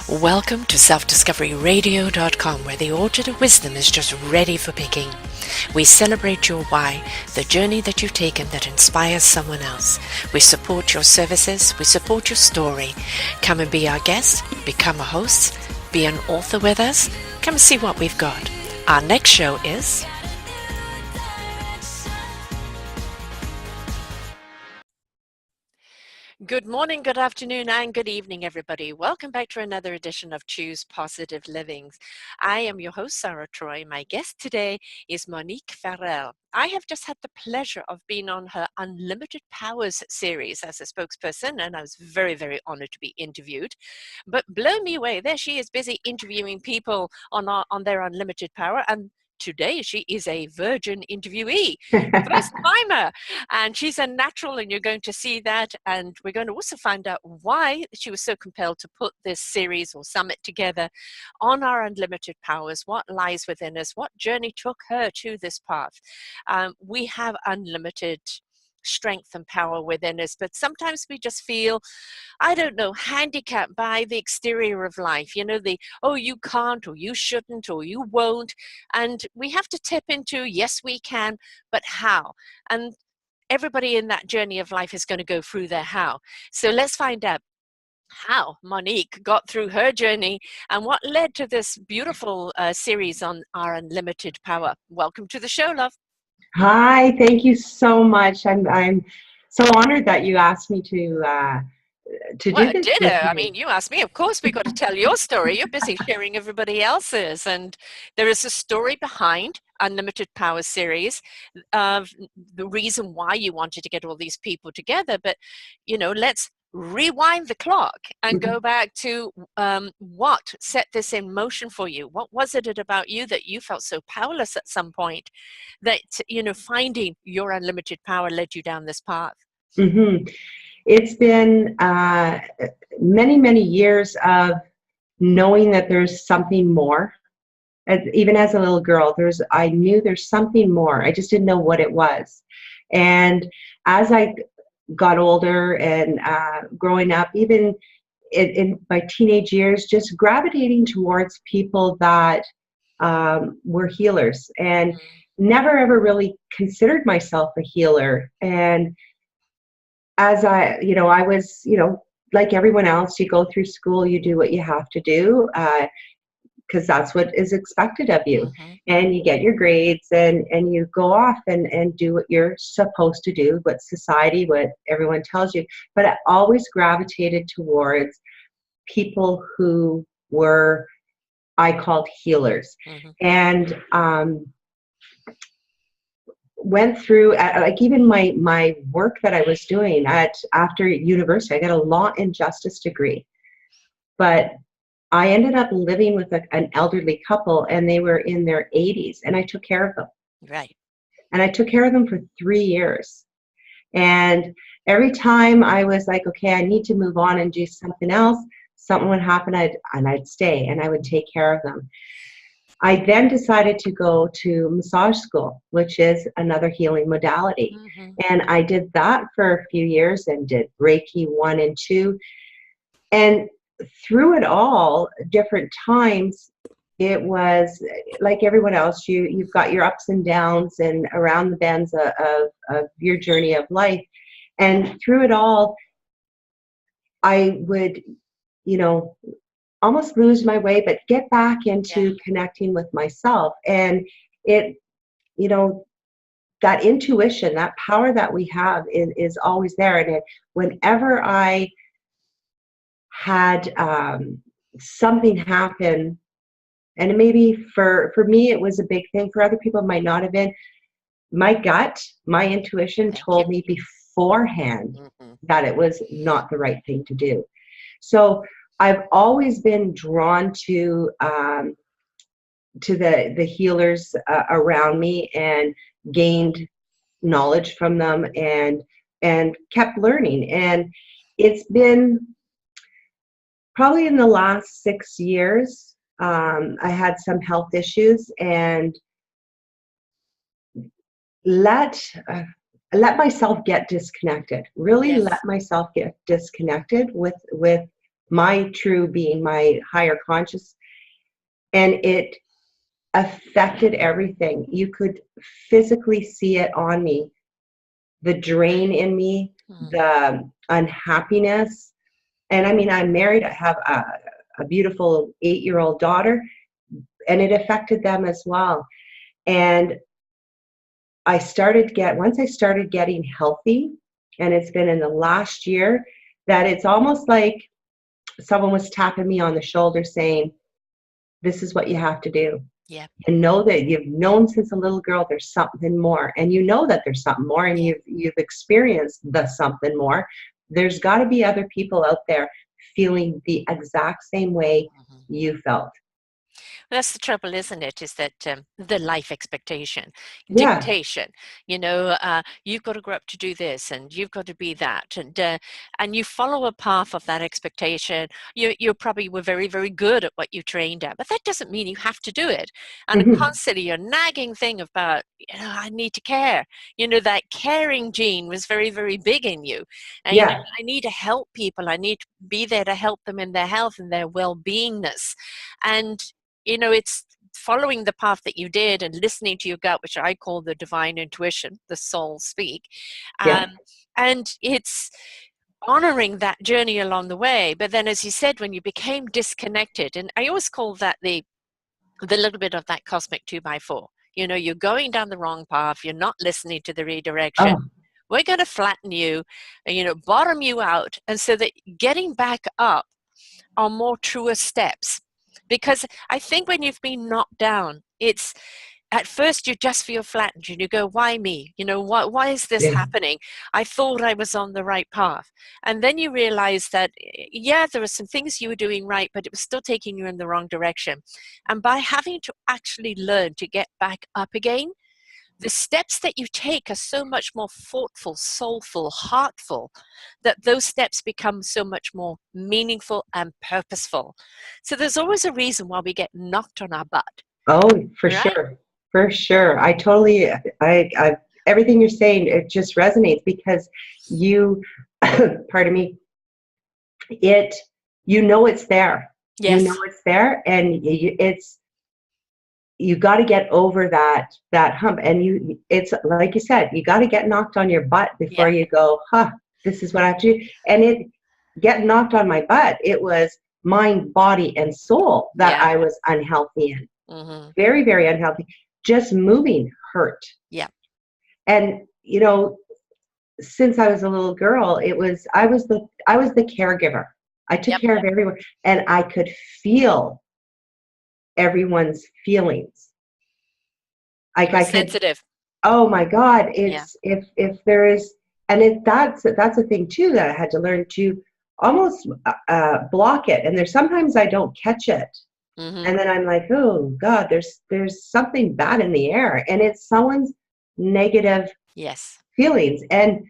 Welcome to selfdiscoveryradio.com, where the orchard of wisdom is just ready for picking. We celebrate your why, the journey that you've taken that inspires someone else. We support your services, we support your story. Come and be our guest, become a host, be an author with us. Come and see what we've got. Our next show is... Good morning, good afternoon, and good evening, everybody. Welcome back to another edition of Choose Positive Livings. I am your host, Sara Troy. My guest today is Monique Farrell. I have just had the pleasure of being on her Unlimited Powers series as a spokesperson, and I was very, very honored to be interviewed. But blow me away, there she is busy interviewing people on their Unlimited Power, and today she is a virgin interviewee, first timer, and she's a natural, and you're going to see that. And we're going to also find out why she was so compelled to put this series or summit together on our Unlimited Powers, what lies within us, what journey took her to this path. We have unlimited strength and power within us, but sometimes we just feel, I don't know, handicapped by the exterior of life, oh, you can't, or you shouldn't, or you won't. And we have to tip into, yes, we can, but how? And everybody in that journey of life is going to go through their how. So let's find out how Monique got through her journey and what led to this beautiful series on our Unlimited Power. Welcome to the show, love. Hi, thank you so much. I'm so honored that you asked me to do this. Ditto. I mean, you asked me. Of course, we got to tell your story. You're busy sharing everybody else's, and there is a story behind Unlimited Power series of the reason why you wanted to get all these people together. But let's rewind the clock and go back to what set this in motion for you. What was it about you that you felt so powerless at some point that finding your unlimited power led you down this path? It's been many, many years of knowing that there's something more. Even as a little girl, I knew there's something more. I just didn't know what it was. And as I got older and growing up, even in my teenage years, just gravitating towards people that were healers, and never ever really considered myself a healer. And as I was, like everyone else, you go through school, you do what you have to do, because that's what is expected of you. And you get your grades, and you go off and do what you're supposed to do, what society, what everyone tells you. But I always gravitated towards people who were, I called healers. And went through, like, even my work that I was doing after university. I got a law and justice degree, but I ended up living with an elderly couple, and they were in their 80s, and I took care of them. Right. And I took care of them for 3 years. And every time I was like, okay, I need to move on and do something else, something would happen, I'd stay, and I would take care of them. I then decided to go to massage school, which is another healing modality. And I did that for a few years and did Reiki 1 and 2. And through it all, different times, it was like everyone else. You've got your ups and downs and around the bends of your journey of life. And through it all, I would, almost lose my way, but get back into connecting with myself. And it, that intuition, that power that we have is always there. And whenever I had something happen, and maybe for me it was a big thing, for other people it might not have been, my gut, my intuition told me beforehand that it was not the right thing to do. So I've always been drawn to the healers around me, and gained knowledge from them, and kept learning. And it's been probably in the last 6 years, I had some health issues, and let myself get disconnected. Really let myself get disconnected with my true being, my higher conscious, and it affected everything. You could physically see it on me, the drain in me, Mm. the unhappiness. And I mean, I'm married, I have a beautiful 8-year-old daughter, and it affected them as well. And once I started getting healthy, and it's been in the last year, that it's almost like someone was tapping me on the shoulder saying, this is what you have to do. Yeah. And know that you've known since a little girl there's something more. And you know that there's something more, and Yeah. you've experienced the something more. There's got to be other people out there feeling the exact same way Mhm. you felt. That's the trouble, isn't it? Is that the life expectation, Yeah. dictation. You've got to grow up to do this, and you've got to be that, and you follow a path of that expectation. You probably were very, very good at what you trained at, but that doesn't mean you have to do it. And Hmm. constantly, your nagging thing about, I need to care. That caring gene was very, very big in you, and Yeah. I need to help people. I need to be there to help them in their health and their well-beingness, and it's following the path that you did and listening to your gut, which I call the divine intuition, the soul speak. Yeah. And it's honoring that journey along the way. But then, as you said, when you became disconnected, and I always call that the little bit of that cosmic 2x4. You're going down the wrong path. You're not listening to the redirection. Oh, We're going to flatten you, bottom you out. And so that getting back up are more truer steps. Because I think when you've been knocked down, it's at first you just feel flattened and you go, why me? Why is this yeah. happening? I thought I was on the right path. And then you realize that, yeah, there were some things you were doing right, but it was still taking you in the wrong direction. And by having to actually learn to get back up again, the steps that you take are so much more thoughtful, soulful, heartful, that those steps become so much more meaningful and purposeful. So there's always a reason why we get knocked on our butt, Oh, for right? sure. For sure. I totally, everything you're saying, it just resonates because you, pardon me, it, it's there. You know Yes. it's there, and you got to get over that hump. And it's like you said, you got to get knocked on your butt before Yeah. you go, this is what I have to do. And it get knocked on my butt, it was mind, body, and soul that Yeah. I was unhealthy in. Hmm. Very, very unhealthy. Just moving hurt. Yeah. And since I was a little girl, I was the caregiver. I took Yep. care of everyone, and I could feel everyone's feelings. You Like were I could, sensitive. oh my God, Yeah. it's if there is, and that's a thing too that I had to learn to almost block it. And there's sometimes I don't catch it, Hmm. and then I'm like, oh God, there's something bad in the air, and it's someone's negative Yes. feelings. And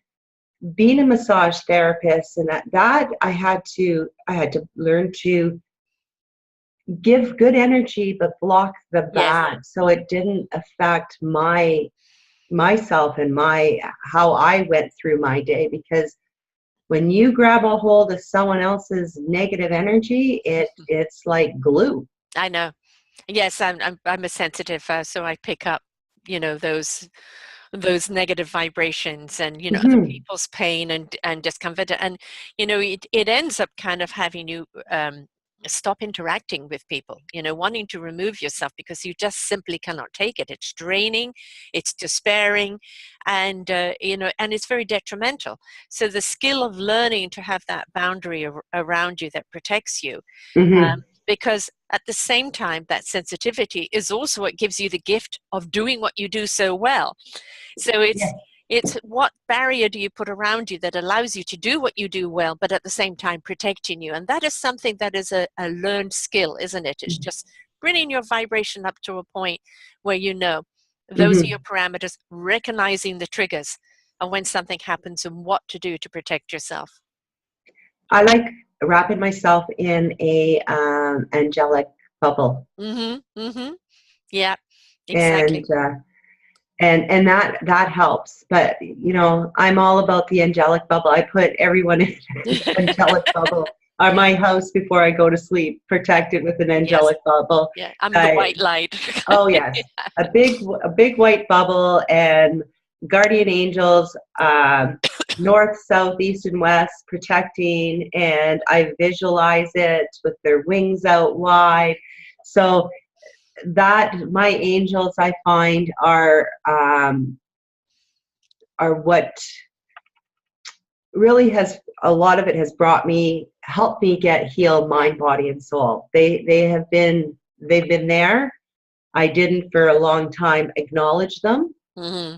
being a massage therapist, and that I had to learn to give good energy but block the Yes. bad, so it didn't affect myself and my how I went through my day. Because when you grab a hold of someone else's negative energy, it's like glue. I know. Yes, I'm a sensitive, so I pick up, those negative vibrations and other Hmm. people's pain and discomfort, and it ends up kind of having you stop interacting with people, wanting to remove yourself because you just simply cannot take it. It's draining, it's despairing, and and it's very detrimental. So the skill of learning to have that boundary around you that protects you, Hmm. because at the same time, that sensitivity is also what gives you the gift of doing what you do so well. So Yeah. it's what barrier do you put around you that allows you to do what you do well, but at the same time protecting you. And that is something that is a learned skill, isn't it? It's just bringing your vibration up to a point where those are Hmm. your parameters, recognizing the triggers and when something happens and what to do to protect yourself. I like wrapping myself in a angelic bubble, Mm-hmm. Mm-hmm. Yeah, and exactly. and that helps. But I'm all about the angelic bubble. I put everyone in the angelic bubble. my house before I go to sleep, protect it with an Yes. angelic bubble. Yeah. I'm the white light. Oh yes, a big white bubble and guardian angels, north, south, east, and west, protecting, and I visualize it with their wings out wide. So that my angels, I find, are what really has, a lot of it has helped me get healed mind, body, and soul. They've been there. I didn't for a long time acknowledge them, Hmm.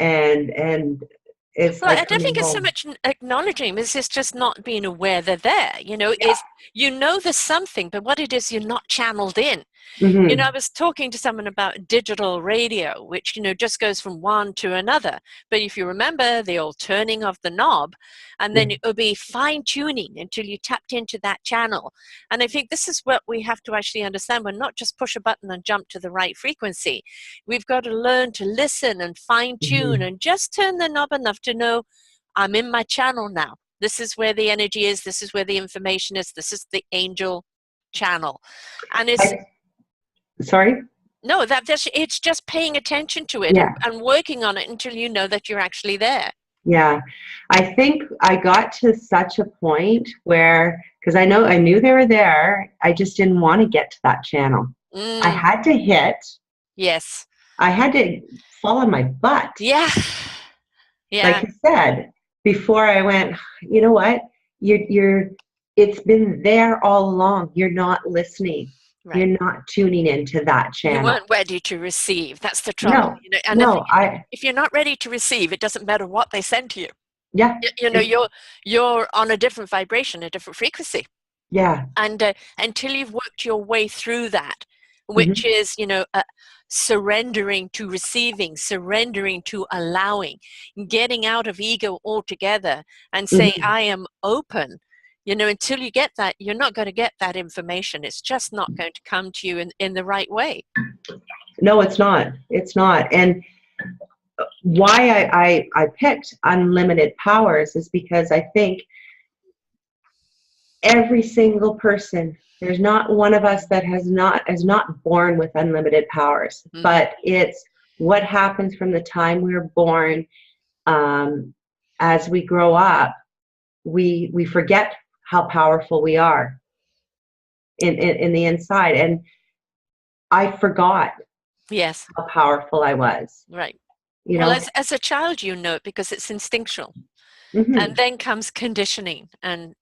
and it's Well, I like don't think coming it's so home. much acknowledging. It's just not being aware they're there. Yeah. There's something, but what it is, you're not channeled in. I Hmm. was talking to someone about digital radio, which, just goes from one to another. But if you remember the old turning of the knob, and then it would be fine tuning until you tapped into that channel. And I think this is what we have to actually understand. We're not just push a button and jump to the right frequency. We've got to learn to listen and fine tune Hmm. and just turn the knob enough to know I'm in my channel now. This is where the energy is. This is where the information is. This is the angel channel. And Sorry. no, it's just paying attention to it, Yeah. and working on it until you know that you're actually there. Yeah. I think I got to such a point where, because I knew they were there, I just didn't want to get to that channel. I Mm, had to hit, yes. I had to fall on my butt, Yeah. like Yeah. you said, before I went, you know what? You're, it's been there all along. You're not listening. Right. You're not tuning into that You channel. weren't ready to receive. That's the trouble. No, And I no, think if you're not ready to receive, it doesn't matter what they send to you. yeah, it, You're on a different vibration, a different frequency. yeah. And until you've worked your way through that, which Hmm. is surrendering to receiving, surrendering to allowing, getting out of ego altogether and saying Hmm. I am open, until you get that, you're not going to get that information. It's just not going to come to you in the right way. No, it's not. It's not. And why I picked unlimited powers is because I think every single person, there's not one of us that is not born with unlimited powers, Mm-hmm. but it's what happens from the time we're born. As we grow up, we forget how powerful we are in the inside, and I forgot Yes. how powerful I was. Right. You Well, know. as a child, you know it because it's instinctual. And Hmm. then comes conditioning and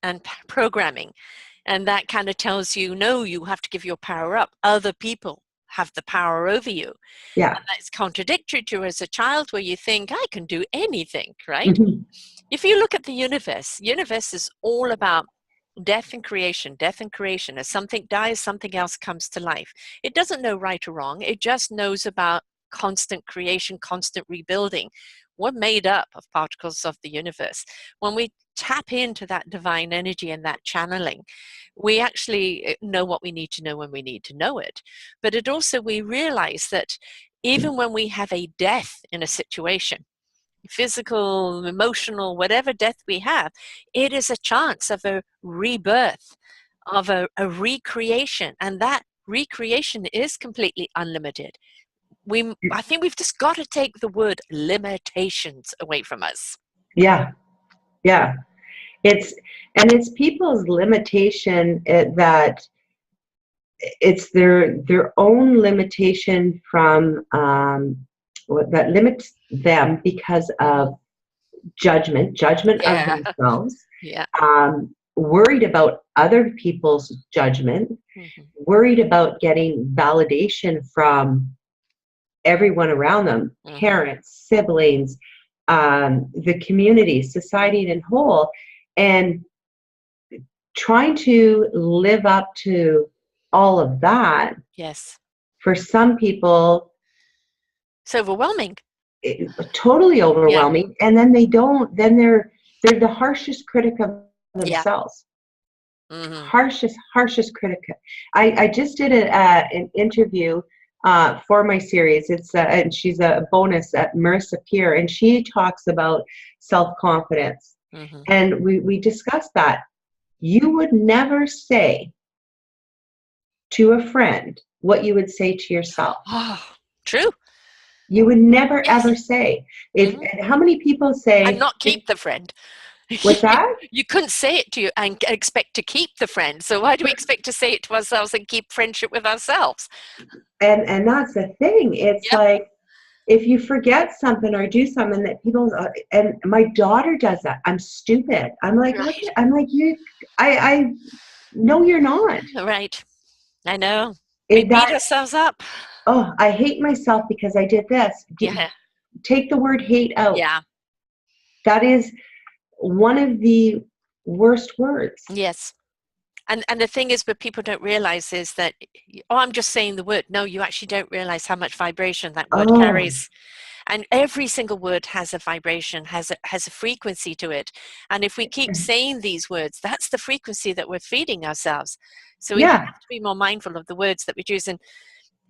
programming. And that kind of tells you, no, you have to give your power up. Other people have the power over you. Yeah. And that's contradictory to as a child where you think, I can do anything, right? Hmm. If you look at the universe is all about death and creation, death and creation. As something dies, something else comes to life. It doesn't know right or wrong. It just knows about constant creation, constant rebuilding. We're made up of particles of the universe. When we tap into that divine energy and that channeling, we actually know what we need to know when we need to know it. But it also, we realize that even when we have a death in a situation, physical, emotional, whatever death we have, it is a chance of a rebirth, of a recreation. And that recreation is completely unlimited. I think we've just got to take the word limitations away from us. Yeah. Yeah. It's it's people's limitation, that it's their own limitation from, that limits them because of judgment of Yeah. themselves, Yeah. worried about other people's judgment, Mm-hmm. worried about getting validation from everyone around them, Mm-hmm. parents, siblings, the community, society in whole, and trying to live up to all of that. Yes. For some people, It's overwhelming. totally Yeah. overwhelming, and then they're the harshest critic of Yeah. themselves. Mm-hmm. Harshest critic. I just did an interview for my series. It's and she's a bonus at Marissa Peer, and she talks about self-confidence, Mm-hmm. and we discussed that. You would never say to a friend what you would say to yourself. Oh, true. You would never ever Yes. say. Hmm. And how many people And say, not keep the friend. what's that? You couldn't say it to you and expect to keep the friend. So why do we expect to say it to ourselves and keep friendship with ourselves? And that's the thing. It's Yep. like, if you forget something or do something that people, and my daughter does that. I'm stupid. I'm like, what? Right. I'm like, I no, you're not. Right. I know. We It, beat that, ourselves up. oh, I hate myself because I did this. Yeah. Take the word hate out. Yeah. That is one of the worst words. Yes. And the thing is, what people don't realize is that, oh, I'm just saying the word. No, you actually don't realize how much vibration that word Oh, carries. And every single word has a vibration, has a frequency to it. And if we keep saying these words, that's the frequency that we're feeding ourselves. So we have yeah. to be more mindful of the words that we choose. And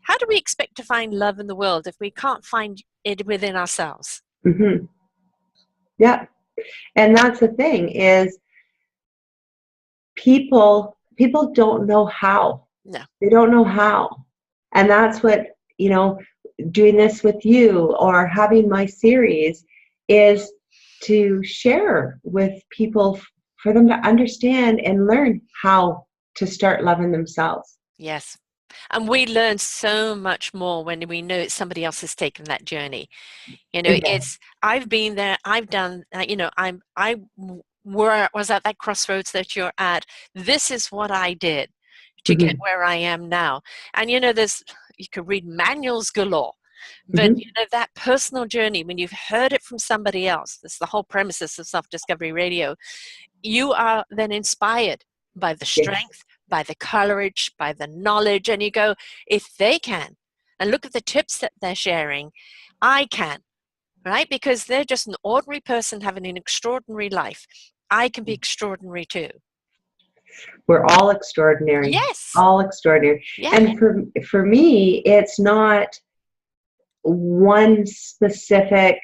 how do we expect to find love in the world if we can't find it within ourselves? Mm-hmm. Yeah. And that's the thing is people don't know how. No. They don't know how. And that's what, doing this with you or having my series is to share with people for them to understand and learn how to start loving themselves. Yes. And we learn so much more when we know somebody else has taken that journey. Exactly. I've been there, I've done, was at that crossroads that you're at. This is what I did to get Mm-hmm. where I am now. And you could read manuals galore, but Mm-hmm. that personal journey, when you've heard it from somebody else, that's the whole premises of Self-Discovery Radio, you are then inspired by the Yes. strength, by the courage, by the knowledge, and you go, if they can, and look at the tips that they're sharing, I can, right? Because they're just an ordinary person having an extraordinary life. I can be extraordinary too. We're all extraordinary. Yes. All extraordinary. Yeah. And for me, it's not one specific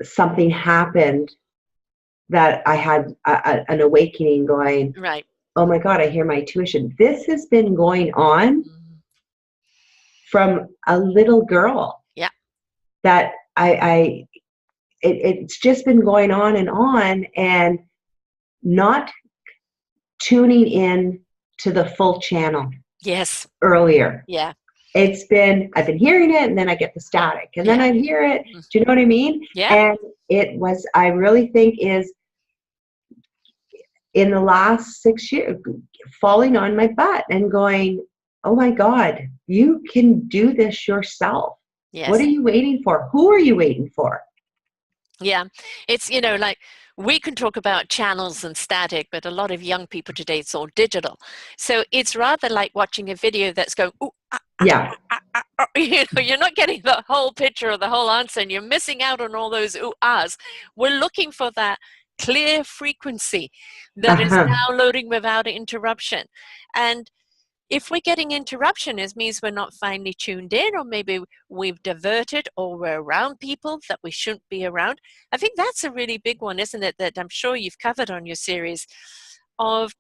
something happened that I had an awakening going, Right. oh my God, I hear my intuition. This has been going on from a little girl. Yeah. That it's just been going on and not tuning in to the full channel Yes. earlier. Yeah. I've been hearing it and then I get the static and then I hear it. Do you know what I mean? Yeah. And I really think is in the last 6 years, falling on my butt and going, oh my God, you can do this yourself. Yes. What are you waiting for? Who are you waiting for? Yeah. It's, like we can talk about channels and static, but a lot of young people today, it's all digital. So it's rather like watching a video that's going, ooh, Yeah. You're not getting the whole picture or the whole answer, and you're missing out on all those ooh ahs. We're looking for that clear frequency that is downloading without interruption. And if we're getting interruption, it means we're not finely tuned in, or maybe we've diverted, or we're around people that we shouldn't be around. I think that's a really big one, isn't it? That I'm sure you've covered on your series, of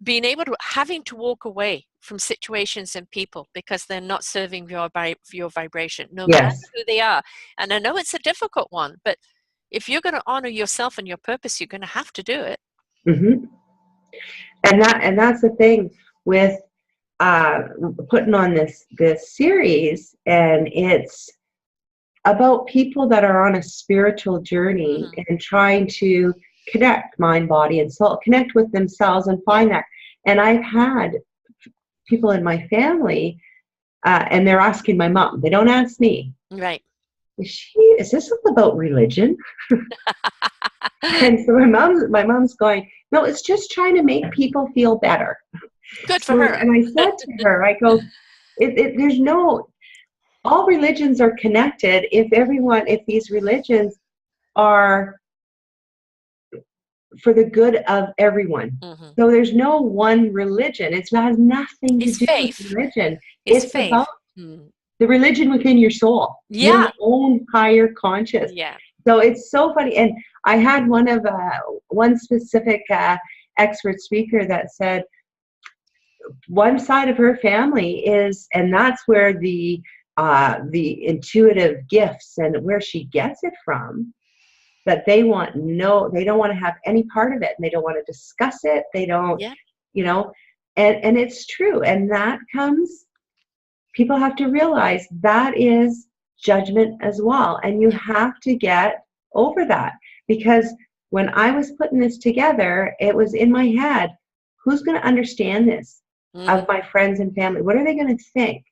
being able to having to walk away from situations and people because they're not serving your vibration, no matter who they are. And I know it's a difficult one, but if you're going to honor yourself and your purpose, you're going to have to do it. Mm-hmm. And that's the thing with putting on this series, and it's about people that are on a spiritual journey and trying to connect mind, body, and soul, connect with themselves and find that. And I've had people in my family, and they're asking my mom. They don't ask me. Right. Is this about religion? And so my mom's going, no, it's just trying to make people feel better. Good for her. And I said to her, I go, there's no, all religions are connected if these religions are for the good of everyone. Mm-hmm. So there's no one religion. It has nothing to do with religion. It's faith. About the religion within your soul. Yeah. Your own higher conscious. Yeah. So it's so funny. And I had one specific expert speaker that said one side of her family is, and that's where the intuitive gifts and where she gets it from, that they don't want to have any part of it, and they don't want to discuss it. They don't, Yeah. you know, and it's true. And that comes, people have to realize that is judgment as well. And you Yeah. have to get over that, because when I was putting this together, it was in my head, who's going to understand this Mm-hmm. of my friends and family? What are they going to think?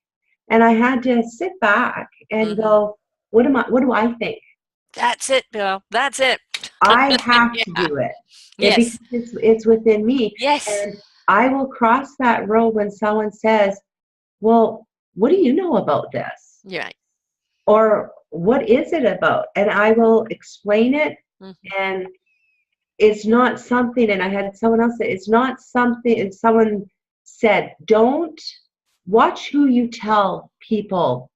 And I had to sit back and Mm-hmm. go, what do I think? That's it, Bill. That's it. I have to Yeah. do it. Yes. Because it's within me. Yes. And I will cross that road when someone says, well, what do you know about this? You're right. Or what is it about? And I will explain it. Mm-hmm. And it's not something, and I had someone else say, it's not something, and someone said, don't watch who you tell people,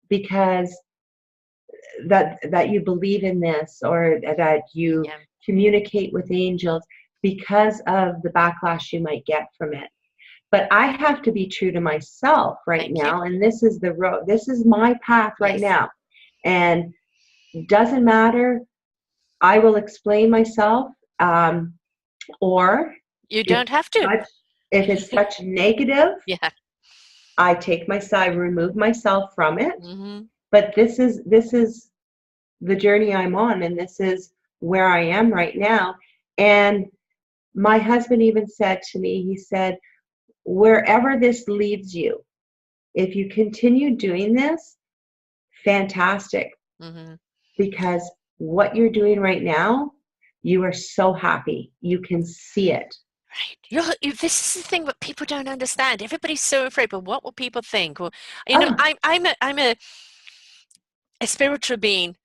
because that you believe in this, or that you Yeah. communicate with angels, because of the backlash you might get from it. But I have to be true to myself right Thank you. now, and this is the road, this is my path right Yes. now. And doesn't matter, I will explain myself, or You if don't have to. such if it's such negative, Yeah. I take my side, remove myself from it. Mm-hmm. But this is the journey I'm on, and this is where I am right now. And my husband even said to me, he said, wherever this leads you, if you continue doing this, fantastic, Mm-hmm. because what you're doing right now, you are so happy. You can see it. Right. This is the thing that people don't understand. Everybody's so afraid, but what will people think? Well, Oh, I'm a spiritual being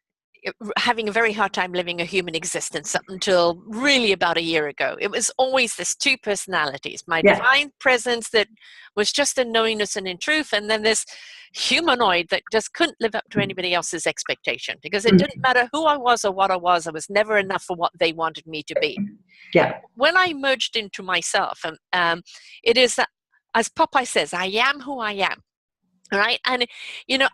having a very hard time living a human existence up until really about a year ago. It was always this two personalities, my yeah. divine presence that was just in knowingness and in truth, and then this humanoid that just couldn't live up to anybody else's expectation, because it didn't Mhm. matter who I was or what I was never enough for what they wanted me to be. Yeah. When I merged into myself, it is that, as Popeye says, I am who I am. All right. And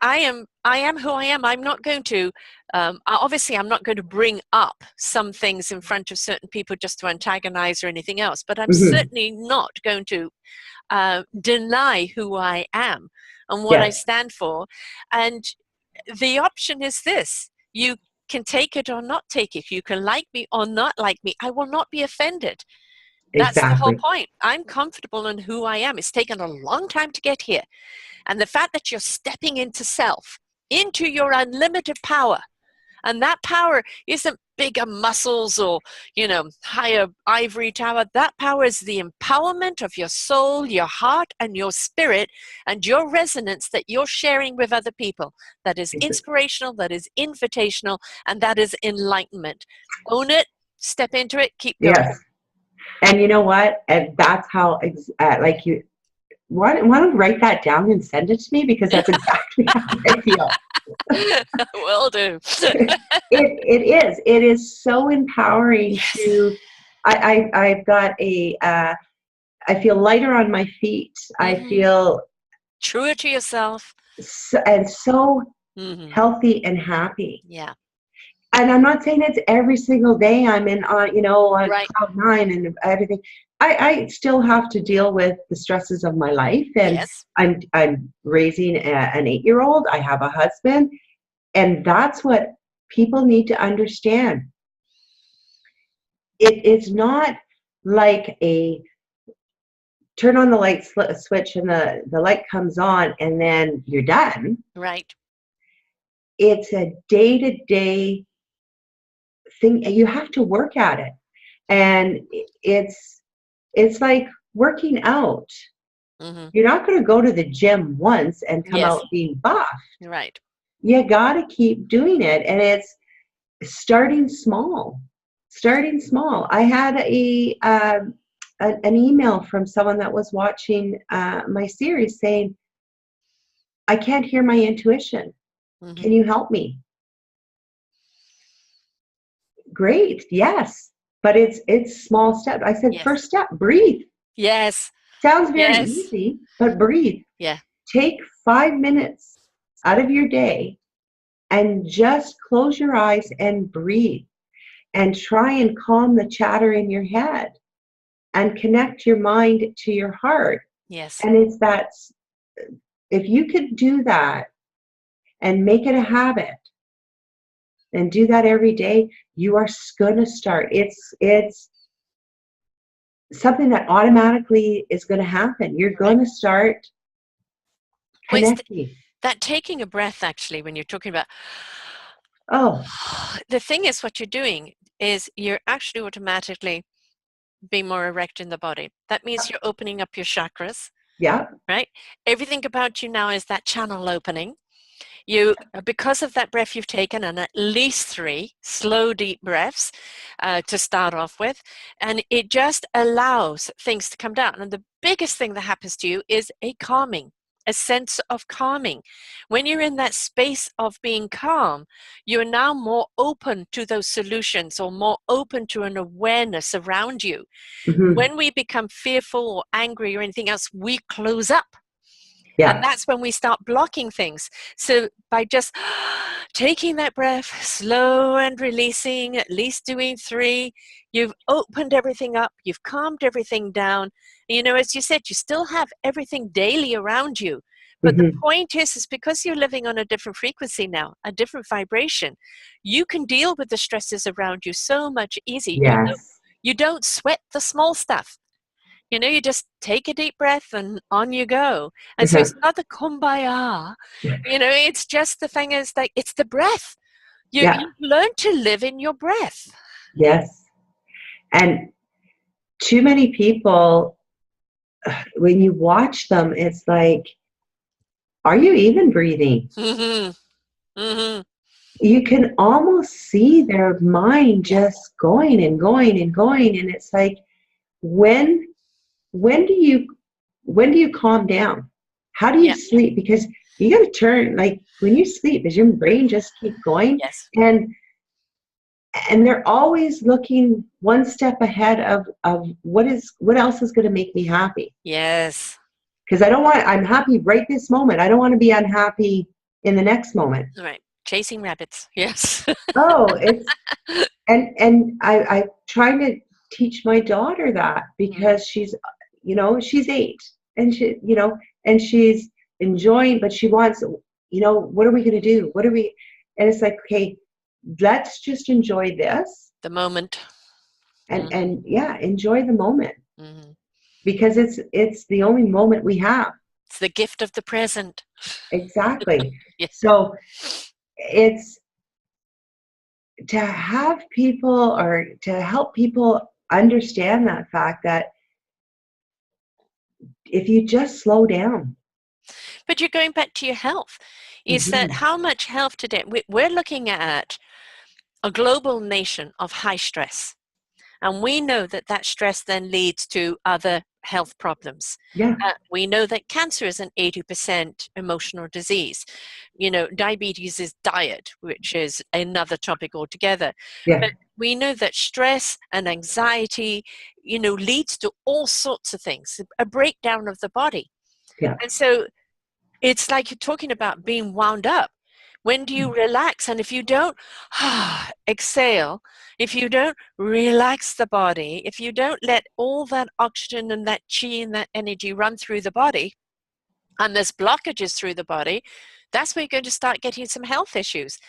I am who I am. I'm not going to obviously I'm not going to bring up some things in front of certain people just to antagonize or anything else, but I'm Hmm. certainly not going to deny who I am and what I Yeah. stand for. And the option is this: you can take it or not take it. You can like me or not like me. I will not be offended. That's the whole Exactly. point. I'm comfortable in who I am. It's taken a long time to get here. And the fact that you're stepping into self, into your unlimited power, and that power isn't bigger muscles or, higher ivory tower. That power is the empowerment of your soul, your heart, and your spirit, and your resonance that you're sharing with other people. That is inspirational, that is invitational, and that is enlightenment. Own it, step into it, keep going. Yes. And you know what? And that's how, like you, why don't you write that down and send it to me? Because that's exactly how I feel. Will do. It is so empowering Yes. to, I've got I feel lighter on my feet. I Mm-hmm. feel Truer to yourself. so Mm-hmm. healthy and happy. Yeah. And I'm not saying it's every single day I'm in on Right. cloud nine and everything. I still have to deal with the stresses of my life, and Yes. I'm raising an 8-year-old. I have a husband, and that's what people need to understand. It's not like a turn on the light switch and the light comes on and then you're done. Right. It's a day-to-day thing. You have to work at it, and it's like working out. Mm-hmm. You're not going to go to the gym once and come Yes. out being buff. Right. You got to keep doing it, and it's starting small. Starting small. I had an email from someone that was watching my series saying, I can't hear my intuition. Mm-hmm. Can you help me? great, yes. But it's small steps. I said, Yes. first step, breathe. Yes. Sounds very Yes. easy, but breathe. Yeah. Take 5 minutes out of your day and just close your eyes and breathe and try and calm the chatter in your head and connect your mind to your heart. Yes. And it's that, if you could do that and make it a habit and do that every day, you are going to start. It's something that automatically is going to happen. You're Right. going to start Well, it's connecting. that taking a breath, actually, when you're talking about, Oh, the thing is, what you're doing is you're actually automatically being more erect in the body. That means you're opening up your chakras, yeah. right? Everything about you now is that channel opening. You, because of that breath you've taken, and at least 3 slow, deep breaths to start off with, and it just allows things to come down. And the biggest thing that happens to you is a calming, a sense of calming. When you're in that space of being calm, you're now more open to those solutions, or more open to an awareness around you. Mm-hmm. When we become fearful or angry or anything else, we close up. And Yeah. that's when we start blocking things. So by just taking that breath, slow and releasing, at least doing 3, you've opened everything up, you've calmed everything down. You know, as you said, you still have everything daily around you. But the Mm-hmm. point is because you're living on a different frequency now, a different vibration, you can deal with the stresses around you so much easier. Yes. You don't sweat the small stuff. You just take a deep breath and on you go. And so Uh-huh. it's not the kumbaya. It's just, the thing is, like, it's the breath. Yeah. You learn to live in your breath. Yes. And too many people, when you watch them, it's like, are you even breathing? Mm-hmm. Mm-hmm. You can almost see their mind Yeah. just going and going and going. And it's like, when when do you when do you calm down? How do you Yeah. sleep? Because you got to turn, like when you sleep, does your brain just keep going? Yes. And they're always looking one step ahead of what else is going to make me happy. Yes. Because I'm happy right this moment. I don't want to be unhappy in the next moment. All right. Chasing rabbits. Yes. Oh, it's and I trying to teach my daughter that, Mm-hmm. because she's 8, and she's enjoying, but she wants, what are we going to do? What are we? And it's like, okay, let's just enjoy this, The moment. and Mm-hmm. and yeah, enjoy the moment, Mm-hmm. because it's the only moment we have. It's the gift of the present. Exactly. Yeah. So it's to have people, or to help people understand that fact, that if you just slow down. But you're going back to your health. Is that Hmm. how much health today? We're looking at a global nation of high stress. And we know that that stress then leads to other health problems. Yeah, We know that cancer is an 80% emotional disease. Diabetes is diet, which is another topic altogether. yeah, But we know that stress and anxiety, leads to all sorts of things, a breakdown of the body. yeah. And so it's like you're talking about being wound up. When do you relax? And if you don't exhale, if you don't relax the body, if you don't let all that oxygen and that chi and that energy run through the body, and there's blockages through the body, that's where you're going to start getting some health issues.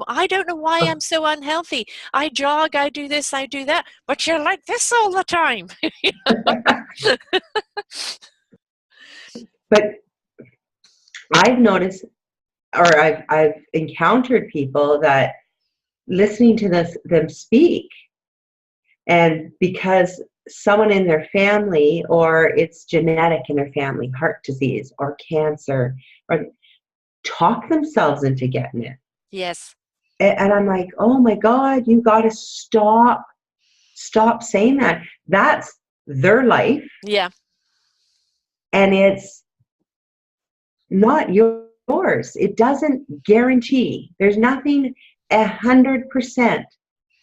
I don't know why Oh, I'm so unhealthy. I jog, I do this, I do that, but you're like this all the time. but I've noticed, or I've encountered people that, listening to them speak, and because someone in their family, or it's genetic in their family, heart disease or cancer, or talk themselves into getting it. Yes. And I'm like, oh my God, you got to stop saying that. That's their life, Yeah. and it's not yours. It doesn't guarantee. There's nothing 100%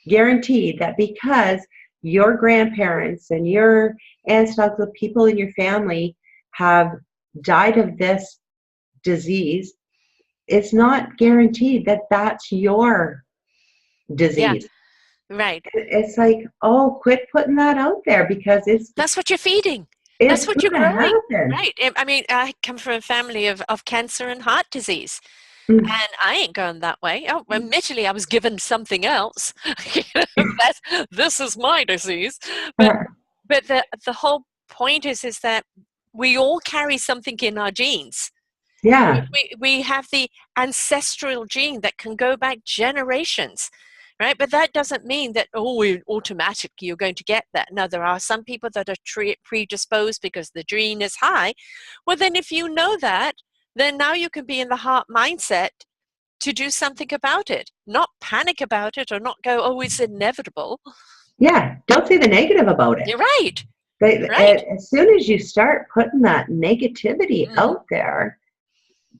guaranteed that because your grandparents and your aunts, uncles, people in your family have died of this disease, it's not guaranteed that that's your Yeah. disease. Right. It's like, oh, quit putting that out there because That's what you're feeding. That's it's what you're gonna growing. happen. Right. I mean, I come from a family of cancer and heart disease. Mm. And I ain't going that way. Oh, admittedly, I was given something else. This is my disease. But the whole point is that we all carry something in our genes. Yeah, We have the ancestral gene that can go back generations, right? But that doesn't mean that, oh, automatically you're going to get that. No, there are some people that are predisposed because the gene is high. Well, then if you know that, then now you can be in the heart mindset to do something about it, not panic about it or not go, oh, it's inevitable. yeah. Don't say the negative about it. You're right. They, Right. as soon as you start putting that negativity Mm-hmm. out there,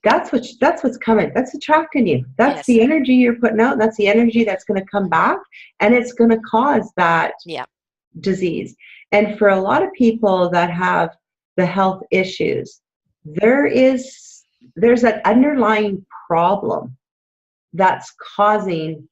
that's what's coming. That's attracting you. That's Yes. the energy you're putting out. That's the energy that's going to come back, and it's going to cause that disease. And for a lot of people that have the health issues, there's an underlying problem that's causing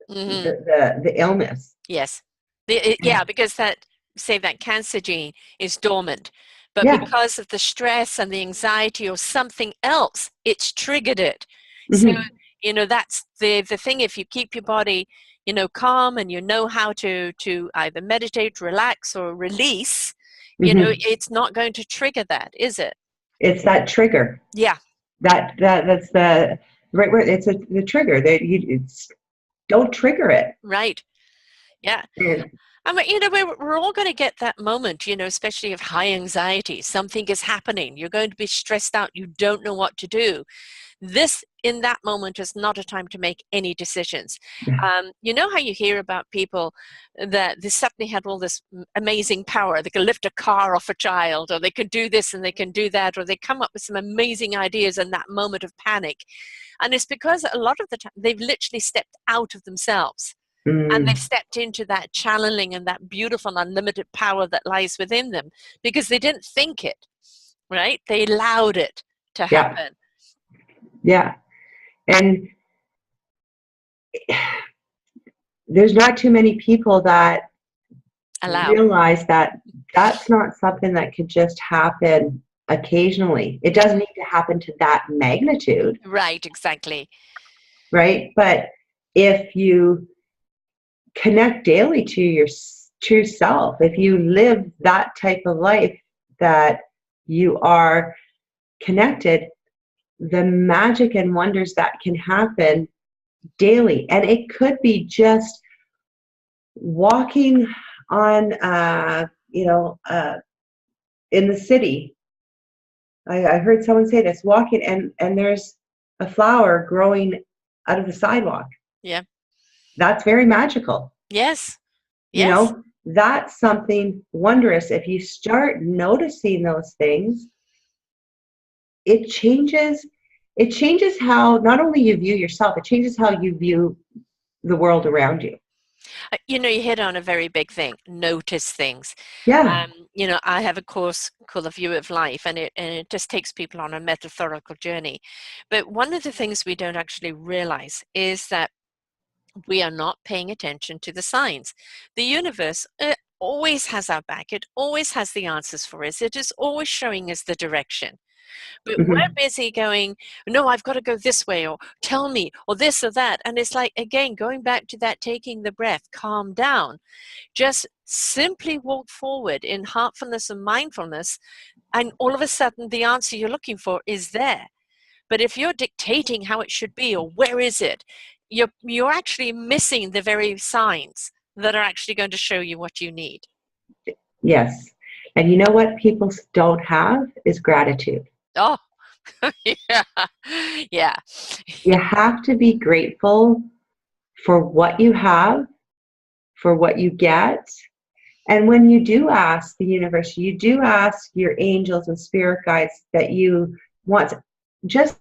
the illness. Yes. Because that cancer gene is dormant, but Yeah. because of the stress and the anxiety or something else, it's triggered it. So, Mm-hmm. that's the thing. If you keep your body, calm, and you know how to either meditate, relax, or release, Mm-hmm. it's not going to trigger that, is it? It's that trigger. Yeah. That's the right word. It's the trigger that don't trigger it. Right. Yeah. And, I mean, we're all going to get that moment, especially of high anxiety. Something is happening. You're going to be stressed out. You don't know what to do. This, in that moment, is not a time to make any decisions. You know how you hear about people that they suddenly had all this amazing power. They can lift a car off a child, or they can do this and they can do that, or they come up with some amazing ideas in that moment of panic. And it's because a lot of the time they've literally stepped out of themselves. And they've stepped into that channeling and that beautiful unlimited power that lies within them because they didn't think it, right? They allowed it to happen. Yeah. And there's not too many people that realize that that's not something that could just happen occasionally. It doesn't need to happen to that magnitude. Right, exactly. Right? But if you connect daily to your true self, if you live that type of life that you are connected, the magic and wonders that can happen daily. And it could be just walking on, in the city. I heard someone say this, walking and there's a flower growing out of the sidewalk. Yeah. That's very magical. Yes. That's something wondrous. If you start noticing those things, it changes how not only you view yourself, it changes how you view the world around you. You hit on a very big thing. Notice things. Yeah. I have a course called The View of Life, and it just takes people on a metaphorical journey. But one of the things we don't actually realize is that we are not paying attention to the signs. The universe always has our back. It always has the answers for us. It is always showing us the direction. But we're busy going, no, I've got to go this way, or tell me, or this or that. And it's like, again, going back to that, taking the breath, calm down. Just simply walk forward in heartfulness and mindfulness. And all of a sudden, the answer you're looking for is there. But if you're dictating how it should be, or where is it, you're actually missing the very signs that are actually going to show you what you need. Yes. And you know what people don't have is gratitude. Oh, yeah. Yeah. You have to be grateful for what you have, for what you get. And when you do ask the universe, you do ask your angels and spirit guides that you want, just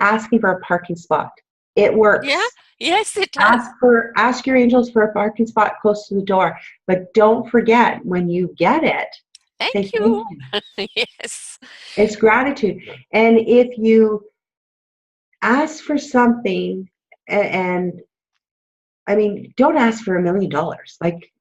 asking for a parking spot. It Yeah. works. Yes, it does. Ask your angels for a parking spot close to the door, but don't forget when you get it, say Thank thank you. you. Yes. It's gratitude. And if you ask for something, and I mean, don't ask for $1 million. Like,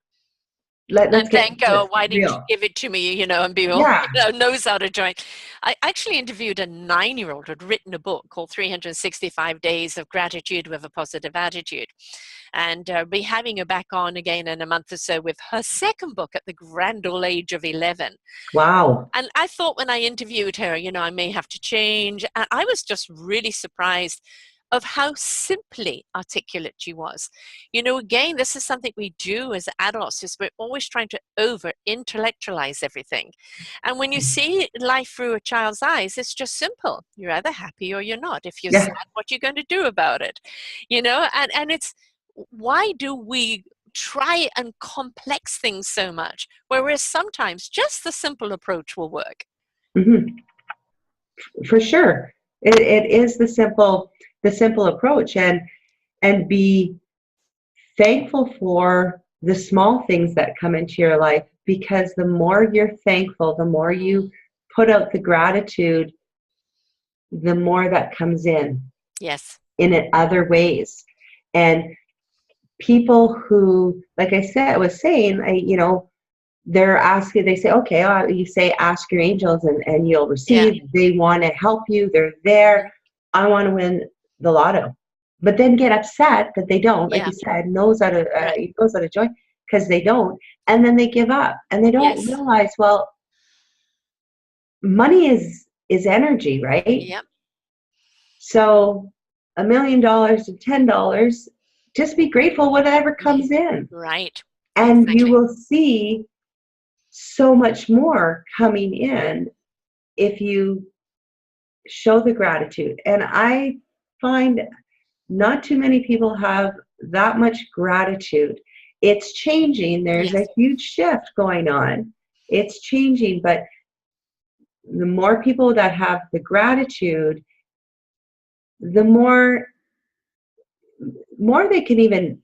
let's And get then go, why didn't you real. give it to me, and be all, Yeah. nose out of joint. I actually interviewed a 9-year-old who had written a book called 365 Days of Gratitude with a Positive Attitude. And be having her back on again in a month or so with her second book at the grand old age of 11. Wow. And I thought when I interviewed her, I may have to change. And I was just really surprised of how simply articulate she was. Again, this is something we do as adults, is we're always trying to over intellectualize everything. And when you see life through a child's eyes, it's just simple. You're either happy or you're not. If you're sad, Yeah. what are you going to do about it? And it's, why do we try and complex things so much, whereas sometimes just the simple approach will work? Hmm. For sure. It is the simple approach, and be thankful for the small things that come into your life, because the more you're thankful, the more you put out the gratitude, the more that comes Yes. in it other ways. And people who, like I was saying, they're asking, they say, okay, you say, ask your angels, and you'll Yeah. receive. They want to help you. They're there. I want to win the lotto. But then get upset that they don't, like Yeah. you said, Right. nose out of joy, because they don't. And then they give up, and they don't Yes. realize, well, money is energy, right? Yep. So $1 million and $10, just be grateful whatever Yeah. comes in. Right. And you Exactly. will see so much more coming in if you show the gratitude. And I find not too many people have that much gratitude. It's changing. There's Yes. a huge shift going on. It's changing, but the more people that have the gratitude, the more they can even